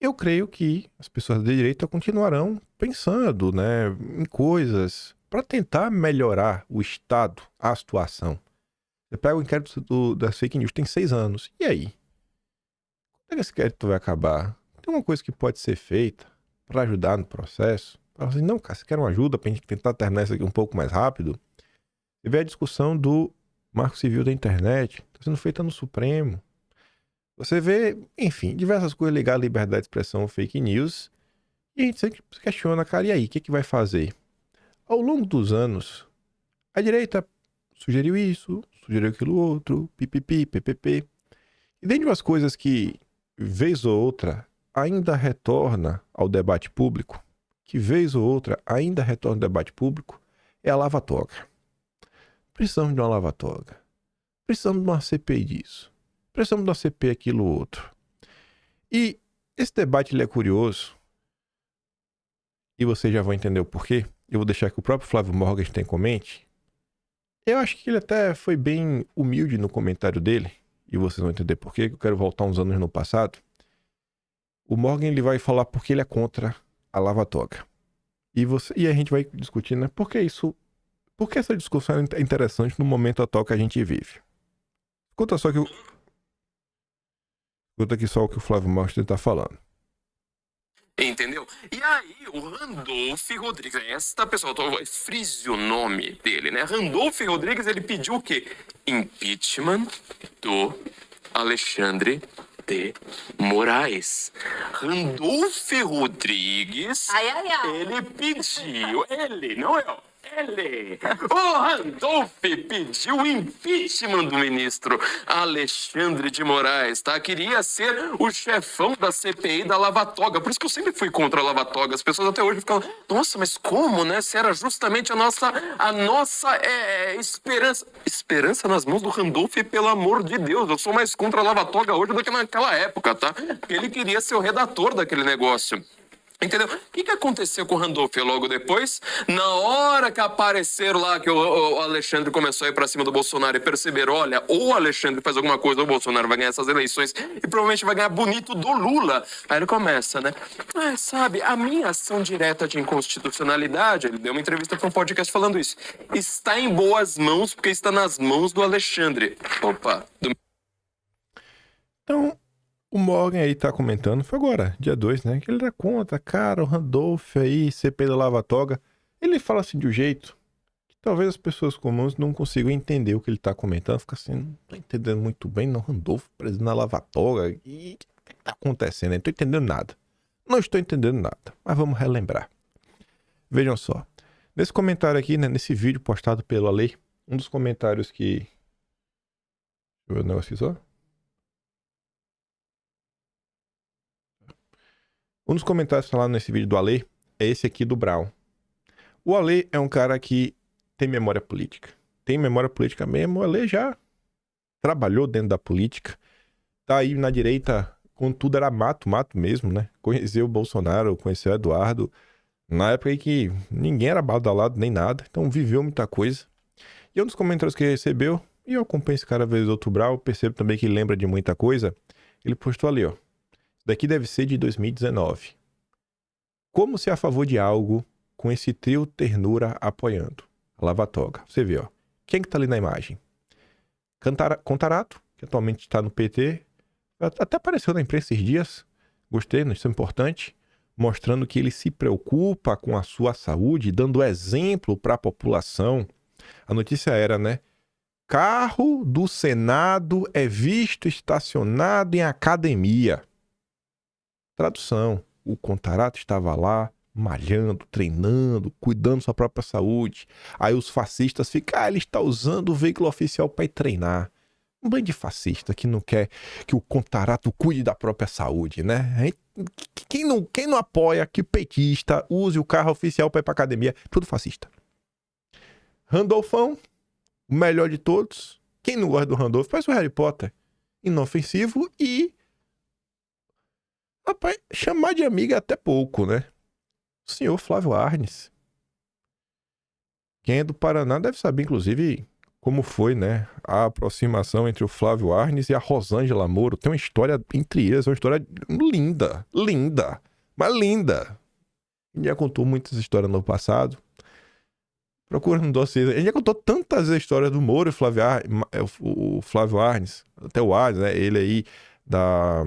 Eu creio que as pessoas da direita continuarão pensando, né, em coisas para tentar melhorar o Estado, a situação. Você pega o inquérito das fake news, tem 6 anos. E aí? Quando é que esse inquérito vai acabar? Tem uma coisa que pode ser feita para ajudar no processo? Fala assim, não, cara, você quer uma ajuda para a gente tentar terminar isso aqui um pouco mais rápido? Você vê a discussão do Marco Civil da Internet, está sendo feita no Supremo. Você vê, enfim, diversas coisas ligadas à liberdade de expressão, fake news. E a gente sempre se questiona, cara, e aí, o que vai fazer? Ao longo dos anos, a direita sugeriu isso, sugeriu aquilo outro, pipipi, ppp. E dentre as coisas que, vez ou outra, ainda retorna ao debate público, é a lava-toga. Precisamos de uma lava-toga. Precisamos de uma CPI disso. Precisamos de uma CPI aquilo outro. E esse debate ele é curioso. E vocês já vão entender o porquê. Eu vou deixar que o próprio Flávio Morgenstern comente. Eu acho que ele até foi bem humilde no comentário dele. E vocês vão entender porquê, que eu quero voltar uns anos no passado. O Morgan ele vai falar porque ele é contra a lava-toga. E a gente vai discutir, né? Por que essa discussão é interessante no momento atual que a gente vive? Escuta aqui só o que o Flávio Martins tá falando. Entendeu? E aí, o Randolph Rodrigues, esta pessoa, frise o nome dele, né? Randolph Rodrigues, ele pediu o quê? Impeachment do Alexandre de Moraes. Randolph Rodrigues, ele pediu, não eu. O Randolph pediu o impeachment do ministro Alexandre de Moraes, tá? Queria ser o chefão da CPI da Lava Toga. Por isso que eu sempre fui contra a Lava Toga. As pessoas até hoje ficam, nossa, mas como, né? Se era justamente a nossa esperança. Esperança nas mãos do Randolph, pelo amor de Deus. Eu sou mais contra a Lava Toga hoje do que naquela época, tá? Porque ele queria ser o redator daquele negócio. Entendeu? O que aconteceu com o Randolph logo depois? Na hora que apareceram lá, que o Alexandre começou a ir pra cima do Bolsonaro e perceberam, olha, ou o Alexandre faz alguma coisa, ou o Bolsonaro vai ganhar essas eleições e provavelmente vai ganhar bonito do Lula. Aí ele começa, né? Sabe, a minha ação direta de inconstitucionalidade, ele deu uma entrevista para um podcast falando isso, está em boas mãos porque está nas mãos do Alexandre. Opa. Então, o Morgan aí tá comentando, foi agora, dia 2, né? Que ele dá conta, cara, o Randolph aí, CPI da Lava Toga. Ele fala assim de um jeito que talvez as pessoas comuns não consigam entender o que ele tá comentando. Fica assim, não tô entendendo muito bem, não. Randolph preso na Lava Toga. E o que tá acontecendo? Não tô entendendo nada. Não estou entendendo nada, mas vamos relembrar. Vejam só. Nesse comentário aqui, né, nesse vídeo postado pelo Ale, um dos comentários que... Deixa eu ver o negócio aqui só. Um dos comentários falados nesse vídeo do Ale é esse aqui do Brown. O Ale é um cara que tem memória política. Tem memória política mesmo. O Ale já trabalhou dentro da política. Tá aí na direita, quando tudo era mato mesmo, né? Conheceu o Bolsonaro, conheceu o Eduardo. Na época aí que ninguém era badalado nem nada. Então viveu muita coisa. E um dos comentários que ele recebeu, e eu acompanho esse cara vez ou outro Brown, percebo também que ele lembra de muita coisa. Ele postou ali, ó. Daqui deve ser de 2019. Como se a favor de algo com esse trio ternura apoiando? Lava Toga. Você vê, ó. Quem que tá ali na imagem? Contarato, que atualmente está no PT. Até apareceu na imprensa esses dias. Gostei, isso é importante. Mostrando que ele se preocupa com a sua saúde, dando exemplo para a população. A notícia era, né? Carro do Senado é visto estacionado em academia. Tradução, o Contarato estava lá, malhando, treinando, cuidando da sua própria saúde. Aí os fascistas ficam, ele está usando o veículo oficial para ir treinar. Um bando de fascista que não quer que o Contarato cuide da própria saúde, né? Quem não apoia que o petista use o carro oficial para ir para academia, tudo fascista. Randolfão, o melhor de todos. Quem não gosta do Randolph, faz o Harry Potter. Inofensivo e... Rapaz, chamar de amiga é até pouco, né? O senhor Flávio Arnes. Quem é do Paraná deve saber, inclusive, como foi, né? A aproximação entre o Flávio Arnes e a Rosângela Moro. Tem uma história entre eles, uma história linda. Linda. Mas linda. A gente já contou muitas histórias no passado. Procura no dossiê. A gente já contou tantas histórias do Moro e o Flávio Arnes. Até o Arnes, né? Ele aí da...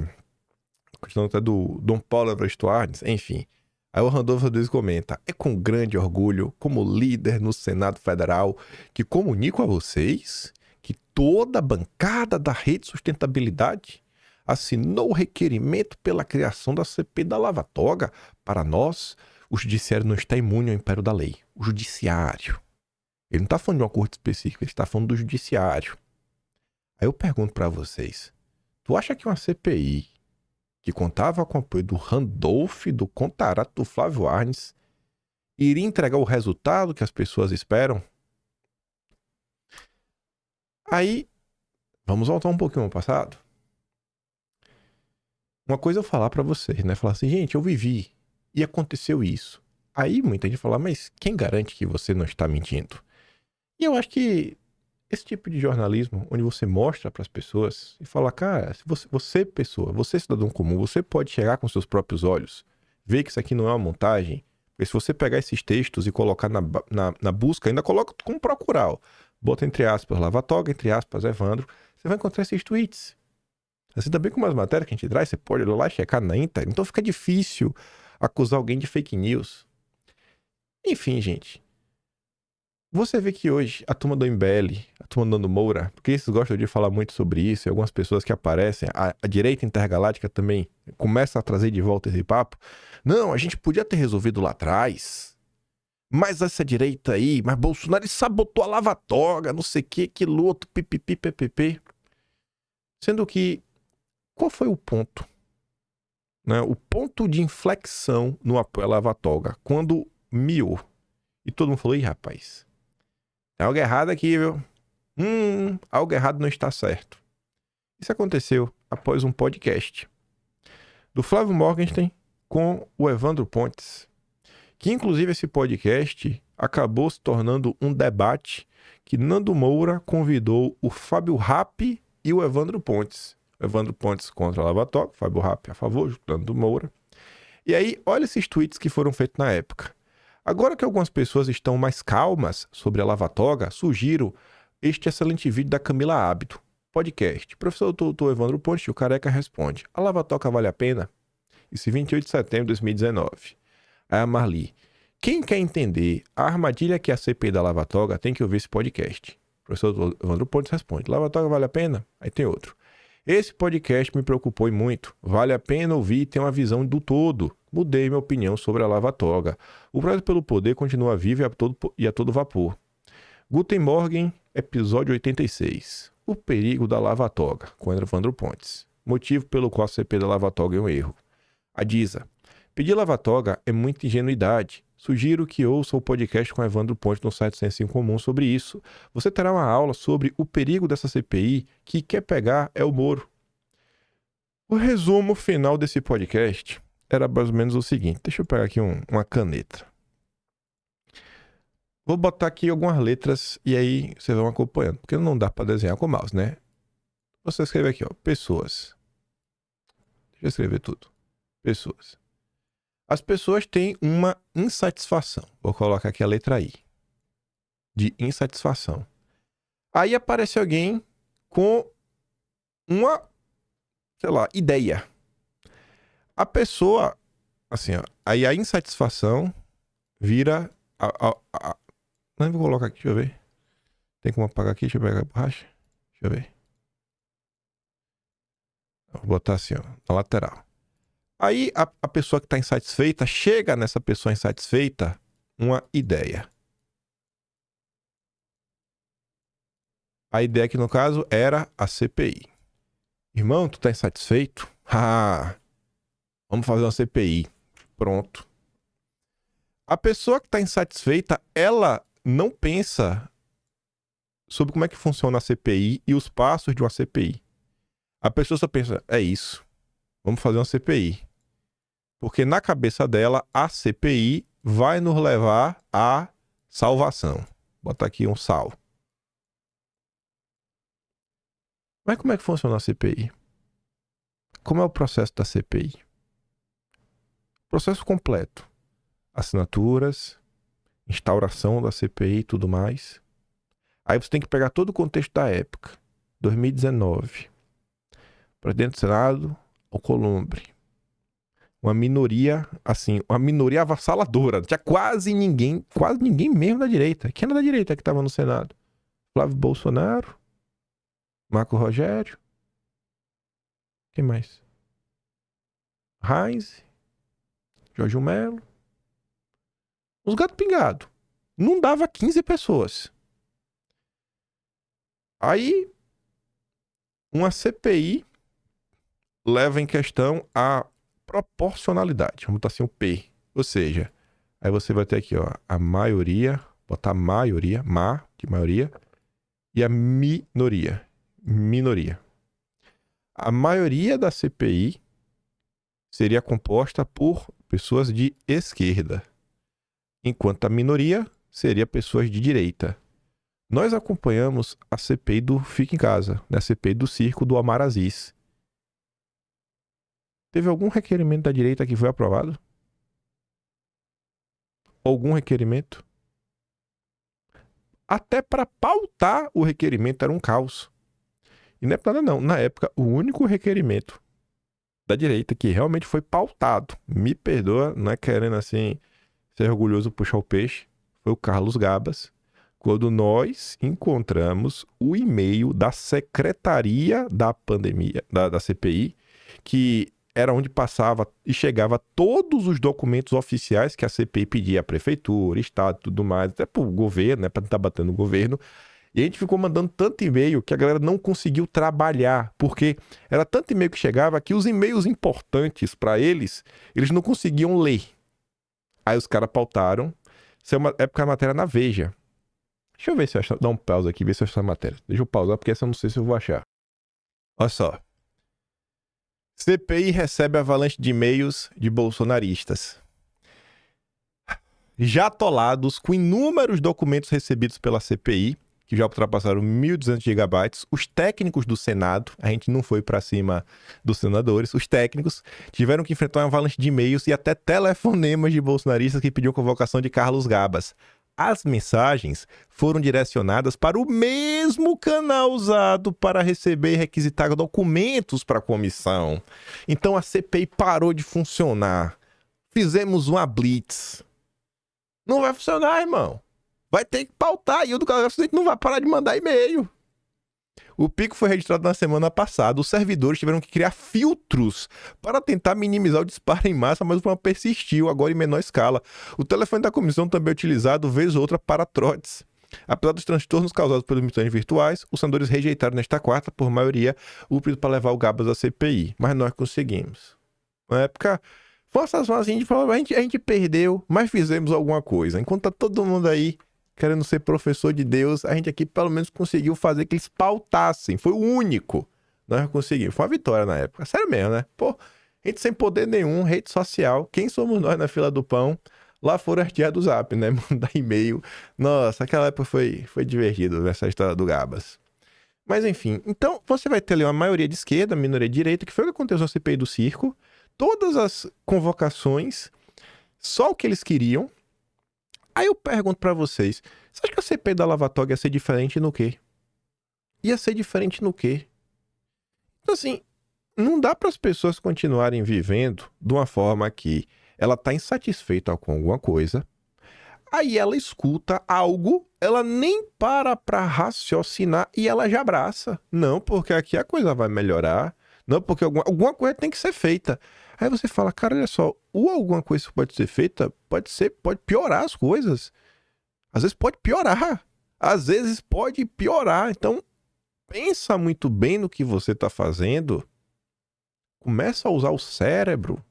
questão até do Dom Paulo Evaristo Arnes, enfim. Aí o Randolph Rodrigues comenta: é com grande orgulho, como líder no Senado Federal, que comunico a vocês que toda a bancada da Rede Sustentabilidade assinou o requerimento pela criação da CPI da Lava Toga. Para nós, o judiciário não está imune ao império da lei. O judiciário. Ele não está falando de uma corte específica, ele está falando do judiciário. Aí eu pergunto para vocês: tu acha que uma CPI que contava com o apoio do Randolph, do Contarato, do Flávio Arnes, iria entregar o resultado que as pessoas esperam? Aí, vamos voltar um pouquinho ao passado. Uma coisa eu falar pra vocês, né? Falar assim, gente, eu vivi e aconteceu isso. Aí muita gente fala, mas quem garante que você não está mentindo? E eu acho que esse tipo de jornalismo, onde você mostra para as pessoas e fala, cara, se você pessoa, você cidadão comum, você pode chegar com seus próprios olhos, ver que isso aqui não é uma montagem, porque se você pegar esses textos e colocar na busca, ainda coloca como procurar, ó. Bota entre aspas Lava Toga, entre aspas Evandro, você vai encontrar esses tweets. Assim também como as matérias que a gente traz, você pode ir lá e checar na internet. Então fica difícil acusar alguém de fake news. Enfim, gente. Você vê que hoje a turma do MBL, a turma do Nando Moura, porque eles gostam de falar muito sobre isso, e algumas pessoas que aparecem, a direita intergaláctica também começa a trazer de volta esse papo. Não, a gente podia ter resolvido lá atrás. Mas essa direita aí, mas Bolsonaro sabotou a lava-toga, não sei o que luto, pipipi, ppp. Sendo que, qual foi o ponto? Né? O ponto de inflexão no apoio à lava-toga, quando miou. E todo mundo falou, ih, rapaz, tem algo errado aqui, viu? Algo errado não está certo. Isso aconteceu após um podcast do Flávio Morgenstern com o Evandro Pontes, que inclusive esse podcast acabou se tornando um debate que Nando Moura convidou o Fábio Rappi e o Evandro Pontes. O Evandro Pontes contra a lava-toga, Fábio Rappi a favor, Nando Moura. E aí, olha esses tweets que foram feitos na época. Agora que algumas pessoas estão mais calmas sobre a lava-toga, sugiro este excelente vídeo da Camila Ábido, podcast. Professor doutor Evandro Pontes, o Careca responde, a lava-toga vale a pena? Isso 28 de setembro de 2019. Aí a Marli, quem quer entender a armadilha que é a CPI da lava-toga tem que ouvir esse podcast. Professor doutor Evandro Pontes responde, lava-toga vale a pena? Aí tem outro. Esse podcast me preocupou e muito. Vale a pena ouvir e ter uma visão do todo. Mudei minha opinião sobre a lava-toga. O prazo pelo poder continua vivo e a todo vapor. Guten Morgen, episódio 86. O perigo da lava-toga, com Evandro Pontes. Motivo pelo qual a CP da lava-toga é um erro. A Diza. Pedir lava-toga é muita ingenuidade. Sugiro que ouça o podcast com Evandro Pontes no site Senso em Comum sobre isso. Você terá uma aula sobre o perigo dessa CPI que quer pegar é o Moro. O resumo final desse podcast era mais ou menos o seguinte. Deixa eu pegar aqui uma caneta. Vou botar aqui algumas letras e aí vocês vão acompanhando. Porque não dá para desenhar com o mouse, né? Você escreve aqui, ó. Pessoas. Deixa eu escrever tudo. Pessoas. As pessoas têm uma insatisfação. Vou colocar aqui a letra I. De insatisfação. Aí aparece alguém com uma, sei lá, ideia. A pessoa, assim, ó, aí a insatisfação vira não vou colocar aqui, deixa eu ver. Tem como apagar aqui? Deixa eu pegar a borracha. Deixa eu ver. Vou botar assim, ó, na lateral. Aí a pessoa que está insatisfeita, chega nessa pessoa insatisfeita uma ideia. A ideia que no caso era a CPI. Irmão, tu tá insatisfeito? Vamos fazer uma CPI. Pronto. A pessoa que está insatisfeita, ela não pensa sobre como é que funciona a CPI e os passos de uma CPI. A pessoa só pensa, é isso. Vamos fazer uma CPI. Porque na cabeça dela, a CPI vai nos levar à salvação. Vou botar aqui um sal. Mas como é que funciona a CPI? Como é o processo da CPI? Processo completo. Assinaturas, instauração da CPI e tudo mais. Aí você tem que pegar todo o contexto da época. 2019. Presidente do Senado, Alcolumbre. Uma minoria, assim, uma minoria avassaladora. Não tinha quase ninguém mesmo da direita. Quem era da direita que estava no Senado? Flávio Bolsonaro, Marco Rogério. Quem mais? Heinz, Jorge Melo. Os gatos pingados. Não dava 15 pessoas. Aí, uma CPI leva em questão a proporcionalidade. Vamos botar assim o P. Ou seja, aí você vai ter aqui, ó, a maioria, botar maioria, de maioria, e a minoria. A maioria da CPI seria composta por pessoas de esquerda, enquanto a minoria seria pessoas de direita. Nós acompanhamos a CPI do Fica em Casa, né? A CPI do circo do Omar Aziz. Teve algum requerimento da direita que foi aprovado? Algum requerimento? Até para pautar o requerimento era um caos. E não é pra nada não. Na época, o único requerimento da direita que realmente foi pautado, me perdoa, não é querendo assim ser orgulhoso puxar o peixe, foi o Carlos Gabas, quando nós encontramos o e-mail da secretaria da pandemia, da CPI, que era onde passava e chegava todos os documentos oficiais que a CPI pedia à prefeitura, estado e tudo mais, até pro governo, né, para tentar bater no governo. E a gente ficou mandando tanto e-mail que a galera não conseguiu trabalhar, porque era tanto e-mail que chegava que os e-mails importantes para eles não conseguiam ler. Aí os caras pautaram. Isso é uma época a matéria na Veja. Deixa eu ver se eu acho. Dar um pause aqui, ver se eu acho essa matéria. Deixa eu pausar, porque essa eu não sei se eu vou achar. Olha só. CPI recebe avalanche de e-mails de bolsonaristas. Já atolados com inúmeros documentos recebidos pela CPI, que já ultrapassaram 1.200 gigabytes, os técnicos do Senado, a gente não foi para cima dos senadores, os técnicos tiveram que enfrentar uma avalanche de e-mails e até telefonemas de bolsonaristas que pediam convocação de Carlos Gabas. As mensagens foram direcionadas para o mesmo canal usado para receber e requisitar documentos para a comissão. Então a CPI parou de funcionar. Fizemos uma blitz. Não vai funcionar, irmão. Vai ter que pautar e o do Carlos não vai parar de mandar e-mail. O pico foi registrado na semana passada. Os servidores tiveram que criar filtros para tentar minimizar o disparo em massa, mas o problema persistiu, agora em menor escala. O telefone da comissão também é utilizado, vez ou outra, para trotes. Apesar dos transtornos causados pelos missões virtuais, os senadores rejeitaram nesta quarta, por maioria, o pedido para levar o Gabas à CPI. Mas nós conseguimos. Na época, foi uma situação assim, a gente perdeu, mas fizemos alguma coisa. Enquanto tá todo mundo aí querendo ser professor de Deus, a gente aqui pelo menos conseguiu fazer que eles pautassem. Foi o único. Nós conseguimos. Foi uma vitória na época. Sério mesmo, né? Pô, a gente sem poder nenhum, rede social. Quem somos nós na fila do pão? Lá foram as tias do Zap, né? Mandar e-mail. Nossa, aquela época foi divertido essa história do Gabas. Mas enfim, então você vai ter ali uma maioria de esquerda, minoria de direita, que foi o que aconteceu na CPI do circo. Todas as convocações, só o que eles queriam. Aí eu pergunto pra vocês, você acha que a CPI da Lava Toga ia ser diferente no quê? Ia ser diferente no quê? Então assim, não dá para as pessoas continuarem vivendo de uma forma que ela tá insatisfeita com alguma coisa, aí ela escuta algo, ela nem para pra raciocinar e ela já abraça. Não, porque aqui a coisa vai melhorar. Não, porque alguma coisa tem que ser feita. Aí você fala, cara, olha só, alguma coisa que pode ser feita, pode piorar as coisas. Às vezes pode piorar. Às vezes pode piorar. Então, pensa muito bem no que você está fazendo. Começa a usar o cérebro.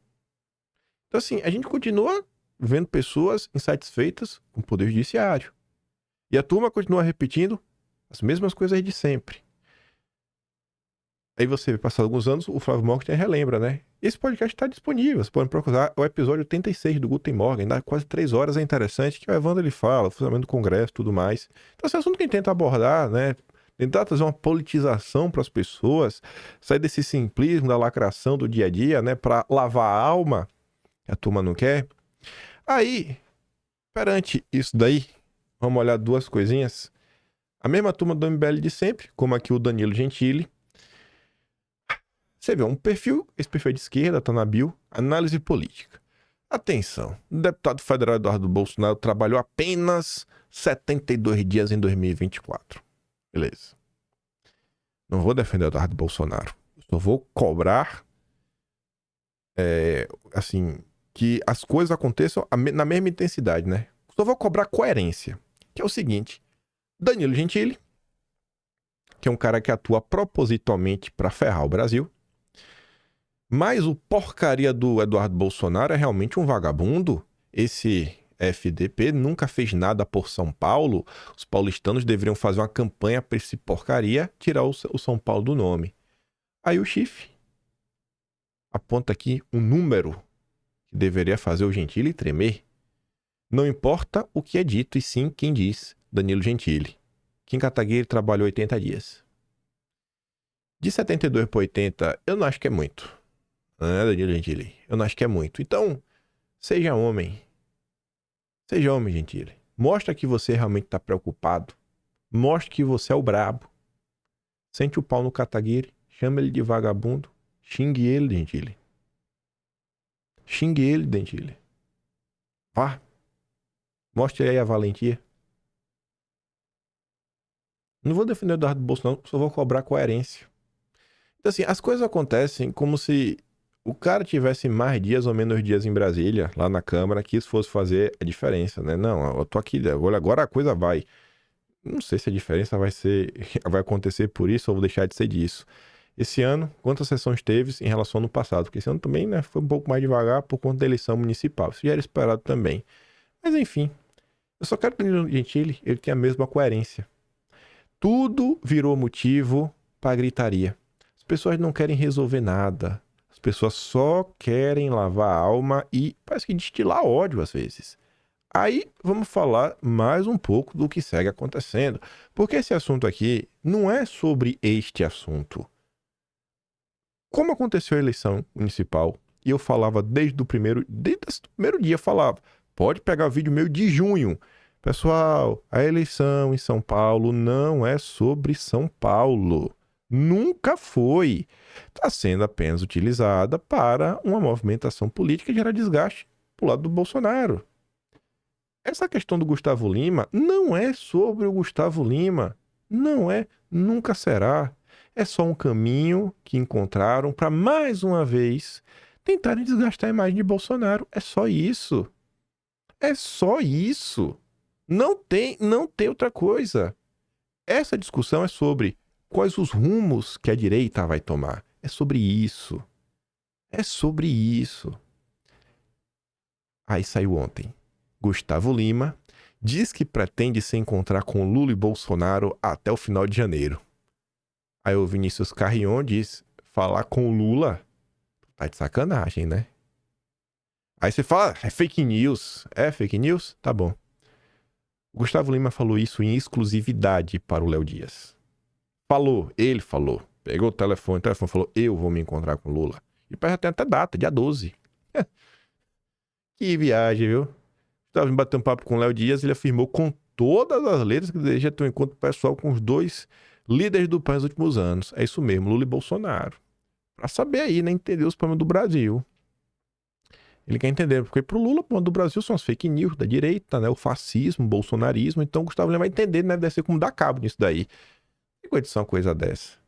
Então, assim, a gente continua vendo pessoas insatisfeitas com o poder judiciário. E a turma continua repetindo as mesmas coisas de sempre. Aí você, passado alguns anos, o Flávio Morgan relembra, né? Esse podcast está disponível, você pode procurar o episódio 86 do Guten Morgen, dá quase 3 horas, é interessante, que o Evandro ele fala, o funcionamento do Congresso e tudo mais. Então esse assunto que a gente tenta abordar, né? Tentar trazer uma politização para as pessoas, sair desse simplismo da lacração do dia a dia, né? Para lavar a alma, a turma não quer. Aí, perante isso daí, vamos olhar duas coisinhas. A mesma turma do MBL de sempre, como aqui o Danilo Gentili. Você vê um perfil, esse perfil é de esquerda, tá na bio, análise política. Atenção, o deputado federal Eduardo Bolsonaro trabalhou apenas 72 dias em 2024. Beleza. Não vou defender o Eduardo Bolsonaro. Só vou cobrar, assim, que as coisas aconteçam na mesma intensidade, né? Só vou cobrar coerência. Que é o seguinte, Danilo Gentili, que é um cara que atua propositalmente para ferrar o Brasil, mas o porcaria do Eduardo Bolsonaro é realmente um vagabundo. Esse FDP nunca fez nada por São Paulo. Os paulistanos deveriam fazer uma campanha para esse porcaria tirar o São Paulo do nome. Aí o Chifre aponta aqui um número que deveria fazer o Gentili tremer. Não importa o que é dito, e sim quem diz, Danilo Gentili. Kim Kataguiri trabalhou 80 dias. De 72 para 80, eu não acho que é muito. Danilo Gentili, eu não acho que é muito. Então, seja homem. Seja homem, Gentili. Mostra que você realmente está preocupado. Mostre que você é o brabo. Sente o pau no Kataguiri, chama ele de vagabundo, xingue ele, Gentili. Xingue ele, Gentili. Vá. Mostre aí a valentia. Não vou defender o Eduardo Bolsonaro, só vou cobrar coerência. Então, assim, as coisas acontecem como se o cara tivesse mais dias ou menos dias em Brasília, lá na Câmara, que isso fosse fazer a diferença, né? Não, eu tô aqui, agora a coisa vai. Não sei se a diferença vai acontecer por isso ou vou deixar de ser disso. Esse ano, quantas sessões teve em relação ao ano passado? Porque esse ano também, né, foi um pouco mais devagar por conta da eleição municipal. Isso já era esperado também. Mas enfim, eu só quero que o Gentili ele tenha a mesma coerência. Tudo virou motivo para gritaria. As pessoas não querem resolver nada. As pessoas só querem lavar a alma e parece que destilar ódio às vezes. Aí vamos falar mais um pouco do que segue acontecendo. Porque esse assunto aqui não é sobre este assunto. Como aconteceu a eleição municipal, e eu falava desde o primeiro dia, falava, pode pegar o vídeo meu de junho. Pessoal, a eleição em São Paulo não é sobre São Paulo. Nunca foi. Está sendo apenas utilizada para uma movimentação política e gerar desgaste pro lado do Bolsonaro. Essa questão do Gustavo Lima não é sobre o Gustavo Lima. Não é, nunca será. É só um caminho que encontraram para, mais uma vez, tentarem desgastar a imagem de Bolsonaro. É só isso. É só isso. Não tem outra coisa. Essa discussão é sobre quais os rumos que a direita vai tomar. É sobre isso. É sobre isso. Aí saiu ontem. Gustavo Lima diz que pretende se encontrar com Lula e Bolsonaro até o final de janeiro. Aí o Vinícius Carrion diz, falar com o Lula tá de sacanagem, né? Aí você fala, é fake news. É fake news? Tá bom. O Gustavo Lima falou isso em exclusividade para o Léo Dias. Ele falou. Pegou o telefone falou, eu vou me encontrar com o Lula. E já tem até data, dia 12. Que viagem, viu? Estava batendo um papo com o Léo Dias, ele afirmou com todas as letras que deseja ter um encontro pessoal com os dois líderes do PAN nos últimos anos. É isso mesmo, Lula e Bolsonaro. Pra saber aí, né? Entender os problemas do Brasil. Ele quer entender, porque pro Lula, o problema do Brasil são as fake news da direita, né? O fascismo, o bolsonarismo. Então o Gustavo Lima vai entender, né? Deve ser como dar cabo nisso daí. Que coisa de uma coisa dessa?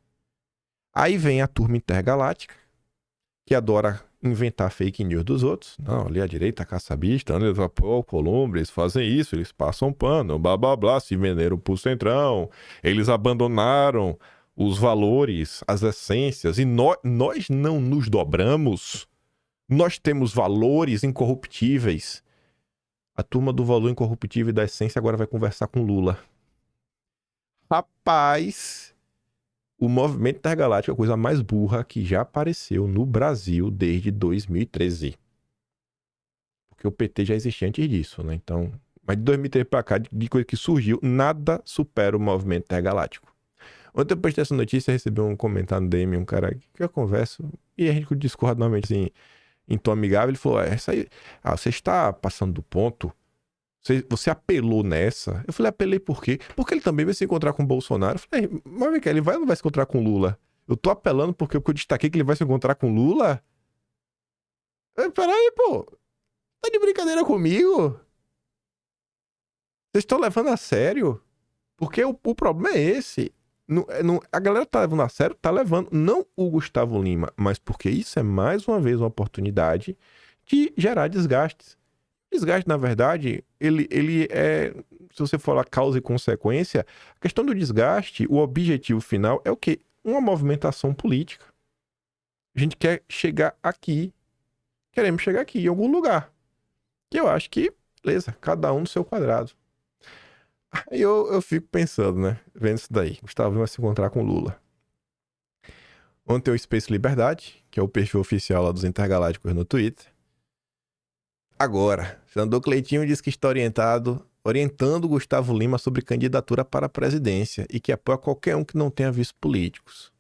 Aí vem a turma intergaláctica, que adora inventar fake news dos outros. Não, ali a direita caçabista, eles apoiam o Colombo, eles fazem isso, eles passam pano, blá blá blá, se venderam pro Centrão, eles abandonaram os valores, as essências, e nós não nos dobramos. Nós temos valores incorruptíveis. A turma do valor incorruptível e da essência agora vai conversar com Lula. Rapaz, o movimento intergaláctico é a coisa mais burra que já apareceu no Brasil desde 2013. Porque o PT já existia antes disso, né? Então, mas de 2013 pra cá, de coisa que surgiu, nada supera o movimento intergaláctico. Ontem, depois dessa notícia, eu recebi um comentário no DM, um cara que eu converso, e a gente discorda normalmente assim, em tom amigável. Ele falou, essa aí, você está passando do ponto? Você apelou nessa? Eu falei, apelei por quê? Porque ele também vai se encontrar com o Bolsonaro. Eu falei, mas vem cá, ele vai ou não vai se encontrar com o Lula? Eu tô apelando porque eu destaquei que ele vai se encontrar com o Lula? Peraí, pô. Tá de brincadeira comigo? Vocês estão levando a sério? Porque o problema é esse. A galera tá levando a sério, tá levando. Não o Gustavo Lima, mas porque isso é mais uma vez uma oportunidade de gerar desgastes. Desgaste, na verdade, ele é, se você falar causa e consequência, a questão do desgaste, o objetivo final é o quê? Uma movimentação política. A gente quer chegar aqui, queremos chegar aqui, em algum lugar. Que eu acho que, beleza, cada um no seu quadrado. Aí eu fico pensando, né, vendo isso daí. Gustavo vai se encontrar com Lula. Ontem o Space Liberdade, que é o perfil oficial lá dos Intergalácticos no Twitter. Agora, senador Cleitinho diz que está orientando Gustavo Lima sobre candidatura para a presidência e que apoia qualquer um que não tenha visto políticos.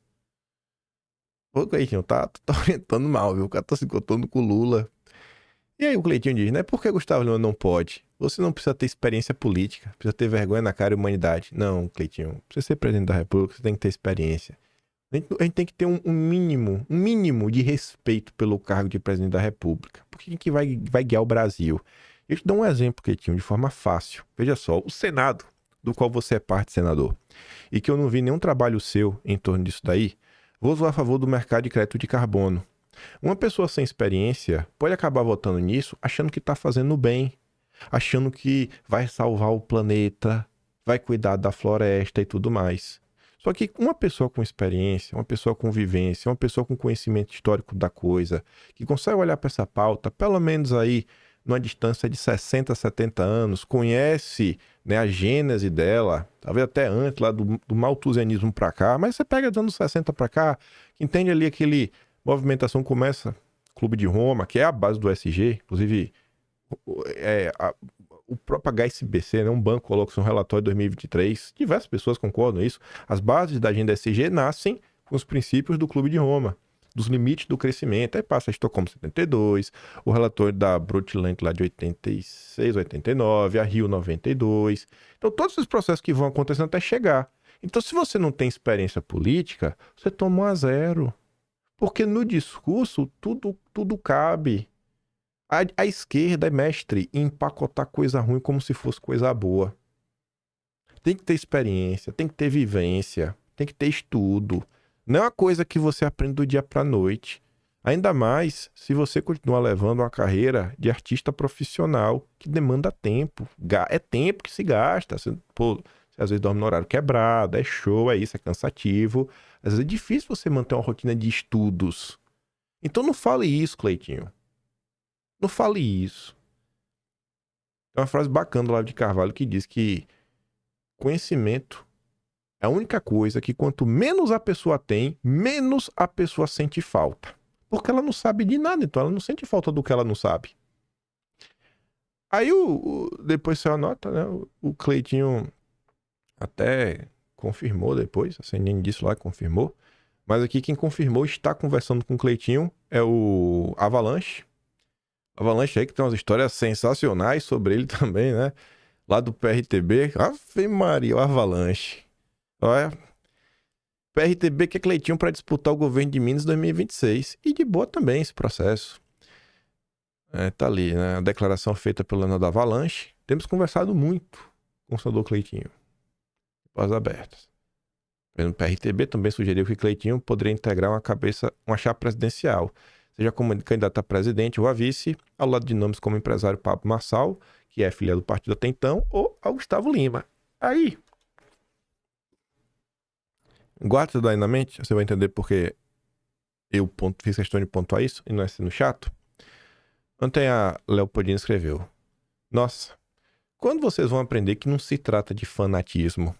Ô, Cleitinho, tá orientando mal, viu? O cara tá se encontrando com o Lula. E aí o Cleitinho diz, né? Por que Gustavo Lima não pode? Você não precisa ter experiência política, precisa ter vergonha na cara e humanidade. Não, Cleitinho, pra você ser presidente da República, você tem que ter experiência. A gente tem que ter um mínimo de respeito pelo cargo de presidente da República. Porque quem que vai guiar o Brasil? Eu te dou um exemplo, Cleitinho, de forma fácil. Veja só, o Senado, do qual você é parte, senador, e que eu não vi nenhum trabalho seu em torno disso daí, vou usar a favor do mercado de crédito de carbono. Uma pessoa sem experiência pode acabar votando nisso achando que está fazendo bem, achando que vai salvar o planeta, vai cuidar da floresta e tudo mais. Só que uma pessoa com experiência, uma pessoa com vivência, uma pessoa com conhecimento histórico da coisa, que consegue olhar para essa pauta, pelo menos aí numa distância de 60, 70 anos, conhece, né, a gênese dela, talvez até antes lá do malthusianismo para cá, mas você pega dos anos 60 para cá, que entende ali aquele movimentação começa, Clube de Roma, que é a base do SG, inclusive o próprio HSBC, né, um banco, colocou um relatório de 2023, diversas pessoas concordam isso, as bases da agenda SG nascem com os princípios do Clube de Roma, dos limites do crescimento, aí passa a Estocolmo 72, o relatório da Brundtland lá de 86, 89, a Rio 92, então todos esses processos que vão acontecendo até chegar. Então se você não tem experiência política, você toma 1-0. Porque no discurso tudo cabe. A esquerda é mestre em empacotar coisa ruim como se fosse coisa boa. Tem que ter experiência, tem que ter vivência, tem que ter estudo. Não é uma coisa que você aprende do dia para a noite. Ainda mais se você continuar levando uma carreira de artista profissional que demanda tempo. É tempo que se gasta. Você às vezes dorme no horário quebrado, é show, é isso, é cansativo. Às vezes é difícil você manter uma rotina de estudos. Então não fale isso, Cleitinho. Não fale isso. Tem uma frase bacana do Olavo de Carvalho que diz que conhecimento é a única coisa que quanto menos a pessoa tem, menos a pessoa sente falta. Porque ela não sabe de nada, então ela não sente falta do que ela não sabe. Aí depois saiu a nota, né? O Cleitinho até confirmou depois, a CNN disse lá, confirmou. Mas aqui quem confirmou está conversando com o Cleitinho é o Avalanche. Avalanche aí que tem umas histórias sensacionais sobre ele também, né? Lá do PRTB. Ave Maria, o Avalanche. Olha, PRTB que é Cleitinho para disputar o governo de Minas em 2026. E de boa também esse processo. Tá ali, né? A declaração feita pelo Leonardo Avalanche. Temos conversado muito com o senador Cleitinho. Pós abertas. O PRTB também sugeriu que Cleitinho poderia integrar uma chapa presidencial, seja como candidato a presidente ou a vice, ao lado de nomes como o empresário Pablo Marçal, que é filiado do partido até então, ou ao Gustavo Lima. Aí, guarda tudo aí na mente, você vai entender porque eu fiz questão de pontuar isso, e não é sendo chato. Ontem a Leopoldina escreveu: nossa, quando vocês vão aprender que não se trata de fanatismo?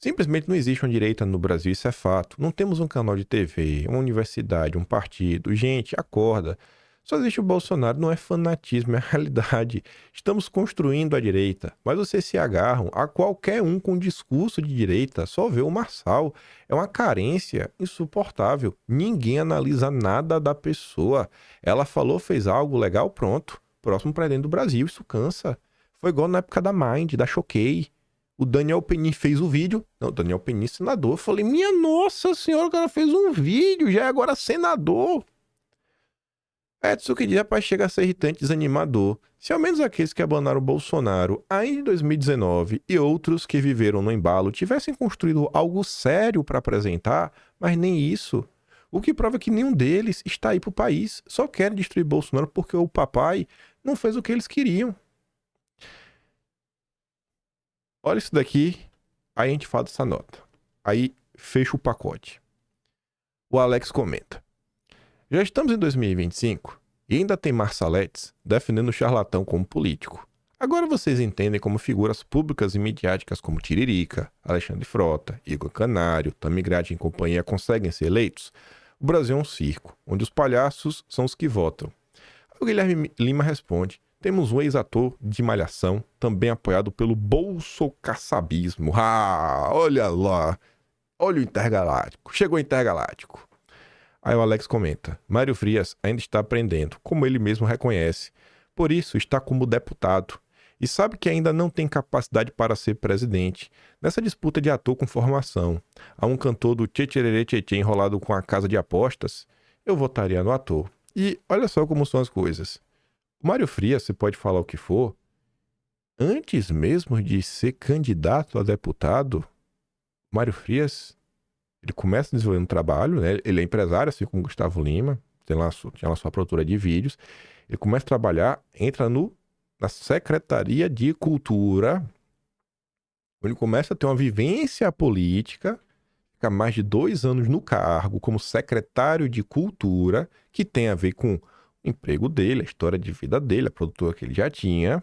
Simplesmente não existe uma direita no Brasil, isso é fato. Não temos um canal de TV, uma universidade, um partido. Gente, acorda. Só existe o Bolsonaro, não é fanatismo, é realidade. Estamos construindo a direita, mas vocês se agarram a qualquer um com discurso de direita. Só vê o Marçal. É uma carência insuportável. Ninguém analisa nada da pessoa. Ela falou, fez algo legal, pronto. Próximo presidente do Brasil, isso cansa. Foi igual na época da Mind, da Choquei. O Daniel Penin fez o vídeo. Não, o Daniel Penin, senador. Eu falei, minha nossa senhora, o cara fez um vídeo, já é agora senador. Edson que diz, rapaz, chega a ser irritante e desanimador. Se ao menos aqueles que abandonaram o Bolsonaro ainda em 2019 e outros que viveram no embalo tivessem construído algo sério para apresentar, mas nem isso. O que prova que nenhum deles está aí pro país. Só querem destruir Bolsonaro porque o papai não fez o que eles queriam. Olha isso daqui, aí a gente fala dessa nota. Aí fecha o pacote. O Alex comenta: já estamos em 2025 e ainda tem Marçaletes defendendo o charlatão como político. Agora vocês entendem como figuras públicas e midiáticas como Tiririca, Alexandre Frota, Igor Canário, Tamigrade e companhia conseguem ser eleitos? O Brasil é um circo, onde os palhaços são os que votam. O Guilherme Lima responde: temos um ex-ator de Malhação, também apoiado pelo bolsocaçabismo. Olha lá. Olha o Intergaláctico. Chegou o Intergaláctico. Aí o Alex comenta: Mário Frias ainda está aprendendo, como ele mesmo reconhece, Por isso, está como deputado. E sabe que ainda não tem capacidade para ser presidente. Nessa disputa de ator com formação, a um cantor do tchê tchê enrolado com a casa de apostas, eu votaria no ator. E olha só como são as coisas. O Mário Frias, você pode falar o que for, antes mesmo de ser candidato a deputado, Mário Frias, ele começa desenvolvendo um trabalho, né? Ele é empresário, assim como Gustavo Lima, tinha lá sua produtora de vídeos. Ele começa a trabalhar, entra na Secretaria de Cultura, ele começa a ter uma vivência política, fica mais de 2 anos no cargo como secretário de Cultura, que tem a ver com o emprego dele, a história de vida dele, a produtora que ele já tinha,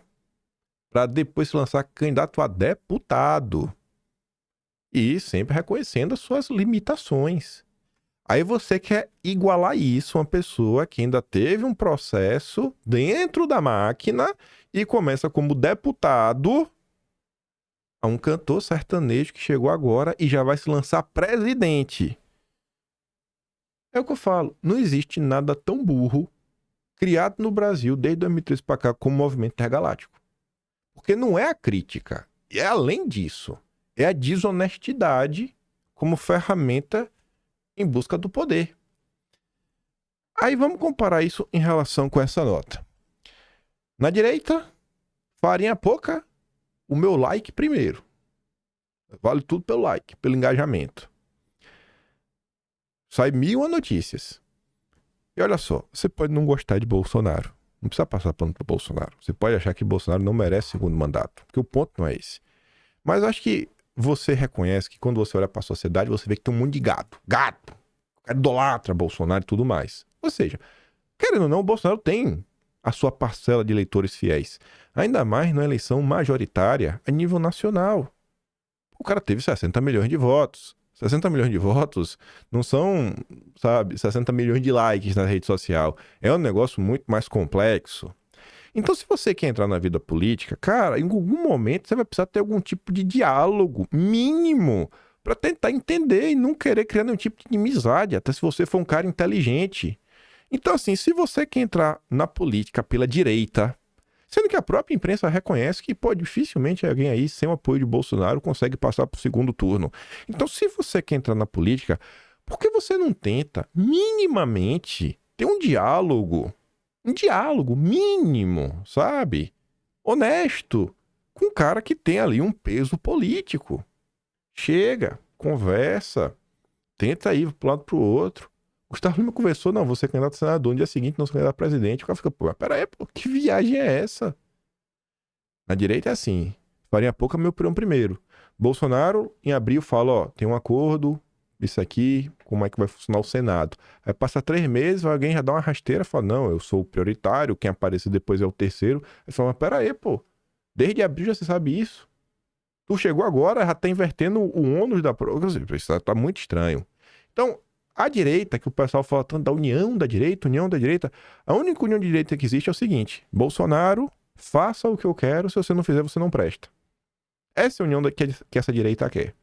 para depois se lançar candidato a deputado. E sempre reconhecendo as suas limitações. Aí você quer igualar isso a uma pessoa que ainda teve um processo dentro da máquina e começa como deputado a um cantor sertanejo que chegou agora e já vai se lançar presidente. É o que eu falo, não existe nada tão burro criado no Brasil desde 2013 para cá como o movimento intergaláctico. Porque não é a crítica, é além disso, é a desonestidade como ferramenta em busca do poder. Aí vamos comparar isso em relação com essa nota. Na direita, farinha pouca, o meu like primeiro. Vale tudo pelo like, pelo engajamento. Sai 1000 notícias. E olha só, você pode não gostar de Bolsonaro. Não precisa passar pano para Bolsonaro. Você pode achar que Bolsonaro não merece segundo mandato, porque o ponto não é esse. Mas acho que você reconhece que quando você olha para a sociedade, você vê que tem um monte de gado. Gato! O cara idolatra Bolsonaro e tudo mais. Ou seja, querendo ou não, o Bolsonaro tem a sua parcela de eleitores fiéis. Ainda mais na eleição majoritária a nível nacional. O cara teve 60 milhões de votos. 60 milhões de votos não são, 60 milhões de likes na rede social. É um negócio muito mais complexo. Então, se você quer entrar na vida política, cara, em algum momento você vai precisar ter algum tipo de diálogo mínimo para tentar entender e não querer criar nenhum tipo de inimizade, até se você for um cara inteligente. Então, assim, se você quer entrar na política pela direita, sendo que a própria imprensa reconhece que, dificilmente alguém aí, sem o apoio de Bolsonaro, consegue passar para o segundo turno. Então, se você quer entrar na política, por que você não tenta, minimamente, ter um diálogo mínimo, sabe? Honesto, com um cara que tem ali um peso político. Chega, conversa, tenta ir para um lado para o outro. Gustavo Lima conversou, não, você é candidato a senador, no dia seguinte não sou candidato a presidente. O cara fica, mas peraí, que viagem é essa? Na direita é assim, farinha pouca, meu pirão primeiro. Bolsonaro, em abril, fala, tem um acordo, isso aqui, como é que vai funcionar o Senado. Aí passa 3 meses, alguém já dá uma rasteira, fala, não, eu sou o prioritário, quem aparecer depois é o terceiro. Aí fala, mas peraí, desde abril já você sabe isso. Tu chegou agora, já tá invertendo o ônus da prova, isso tá muito estranho. Então, a direita, que o pessoal fala tanto da união da direita, a única união de direita que existe é o seguinte, Bolsonaro, faça o que eu quero, se você não fizer, você não presta. Essa é a união que essa direita quer.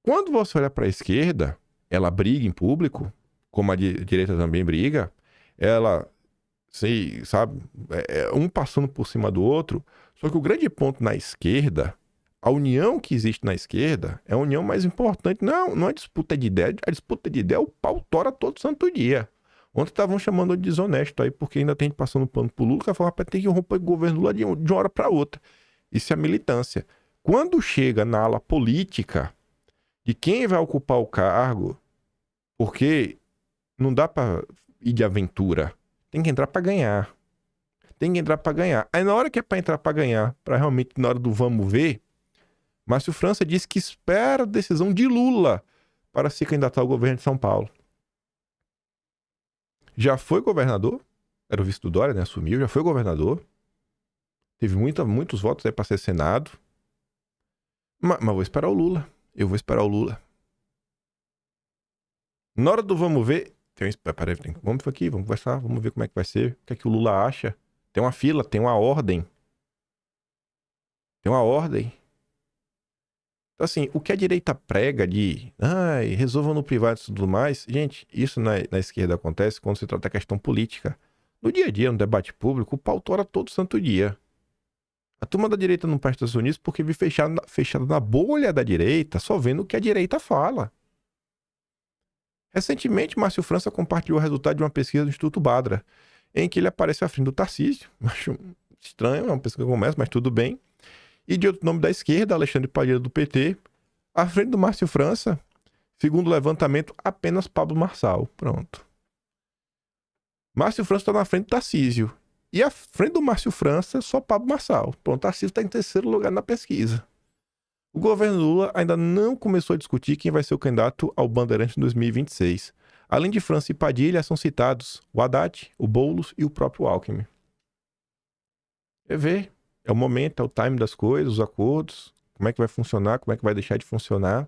Quando você olha para a esquerda, ela briga em público, como a direita também briga, ela, sabe, um passando por cima do outro, só que o grande ponto na esquerda, a união que existe na esquerda é a união mais importante. Não é disputa de ideia. A disputa de ideia, o pau tora todo santo dia. Ontem estavam chamando de desonesto aí, porque ainda tem gente passando pano pro Lula, que vai falar, tem que romper o governo Lula de uma hora para outra. Isso é militância. Quando chega na ala política de quem vai ocupar o cargo, porque não dá para ir de aventura. Tem que entrar para ganhar. Aí na hora que é para entrar para ganhar, para realmente na hora do vamos ver, Márcio França disse que espera a decisão de Lula para se candidatar ao governo de São Paulo. Já foi governador, era o vice do Dória, né? Assumiu, já foi governador. Teve muitos votos aí para ser Senado. Mas vou esperar o Lula. Eu vou esperar o Lula. Na hora do vamos ver, vamos aqui, vamos conversar, vamos ver como é que vai ser, o que é que o Lula acha. Tem uma fila, tem uma ordem. Então, assim, o que a direita prega de resolvam no privado e tudo mais, gente, isso na esquerda acontece quando se trata da questão política. No dia a dia, no debate público, o pau tora todo santo dia. A turma da direita não presta atenção nisso porque vive fechada na bolha da direita, só vendo o que a direita fala. Recentemente, Márcio França compartilhou o resultado de uma pesquisa do Instituto Badra, em que ele aparece à frente do Tarcísio. Acho estranho, é uma pesquisa que começa, mas tudo bem. E de outro nome da esquerda, Alexandre Padilha do PT, à frente do Márcio França, segundo o levantamento, apenas Pablo Marçal. Pronto. Márcio França está na frente do Tarcísio. E à frente do Márcio França, só Pablo Marçal. Pronto, Tarcísio está em terceiro lugar na pesquisa. O governo Lula ainda não começou a discutir quem vai ser o candidato ao Bandeirante em 2026. Além de França e Padilha, são citados o Haddad, o Boulos e o próprio Alckmin. Quer ver? É o momento, é o time das coisas, os acordos, como é que vai funcionar, como é que vai deixar de funcionar.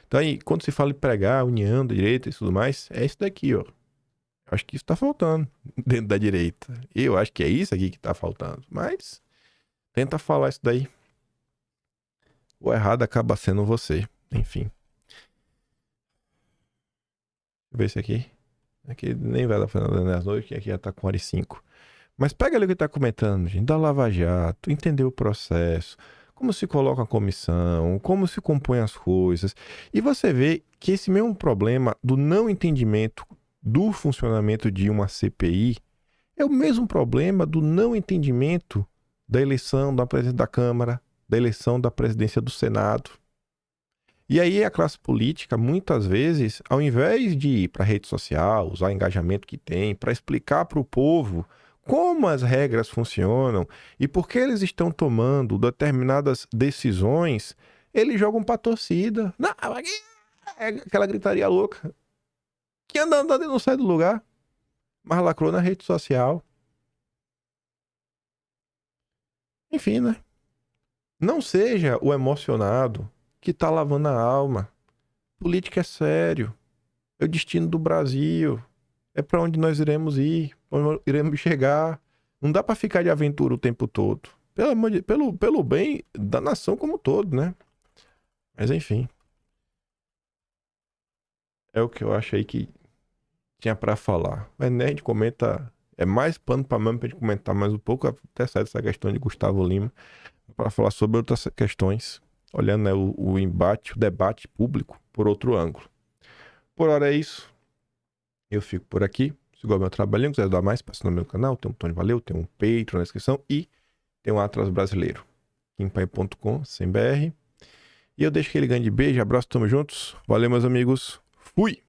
Então aí, quando se fala em pregar, união da direita e tudo mais, é isso daqui, ó. Eu acho que isso tá faltando dentro da direita. Eu acho que é isso aqui que tá faltando. Mas, tenta falar isso daí. O errado acaba sendo você. Enfim. Deixa eu ver esse aqui. Aqui nem vai dar pra fazer nas noites, que aqui já tá com 1h05. Mas pega ali o que tá comentando, gente. Da Lava Jato, entender o processo, como se coloca a comissão, como se compõem as coisas. E você vê que esse mesmo problema do não entendimento do funcionamento de uma CPI é o mesmo problema do não entendimento da eleição da presidência da Câmara, da eleição da presidência do Senado. E aí a classe política, muitas vezes, ao invés de ir para a rede social, usar o engajamento que tem, para explicar para o povo como as regras funcionam e por que eles estão tomando determinadas decisões, eles jogam para a torcida. Não, aqui é aquela gritaria louca. Que andando e não sai do lugar, mas lacrou na rede social. Enfim, né? Não seja o emocionado que tá lavando a alma. Política é sério. É o destino do Brasil. É para onde nós iremos ir, onde iremos chegar. Não dá para ficar de aventura o tempo todo. Pelo bem da nação como um todo, né? Mas enfim. É o que eu achei que tinha para falar. Mas né, a gente comenta. É mais pano para manga pra gente comentar mais um pouco. Até sai dessa questão de Gustavo Lima. Para falar sobre outras questões. Olhando né, o embate, o debate público por outro ângulo. Por hora é isso. Eu fico por aqui. Se igual ao meu trabalhinho, quiser dar mais, passa no meu canal. Tem um Tony Valeu, tem um Patreon na descrição e tem um Atlas Brasileiro. Kimpai.com.br. E eu deixo aquele grande beijo, abraço, tamo juntos. Valeu, meus amigos. Fui!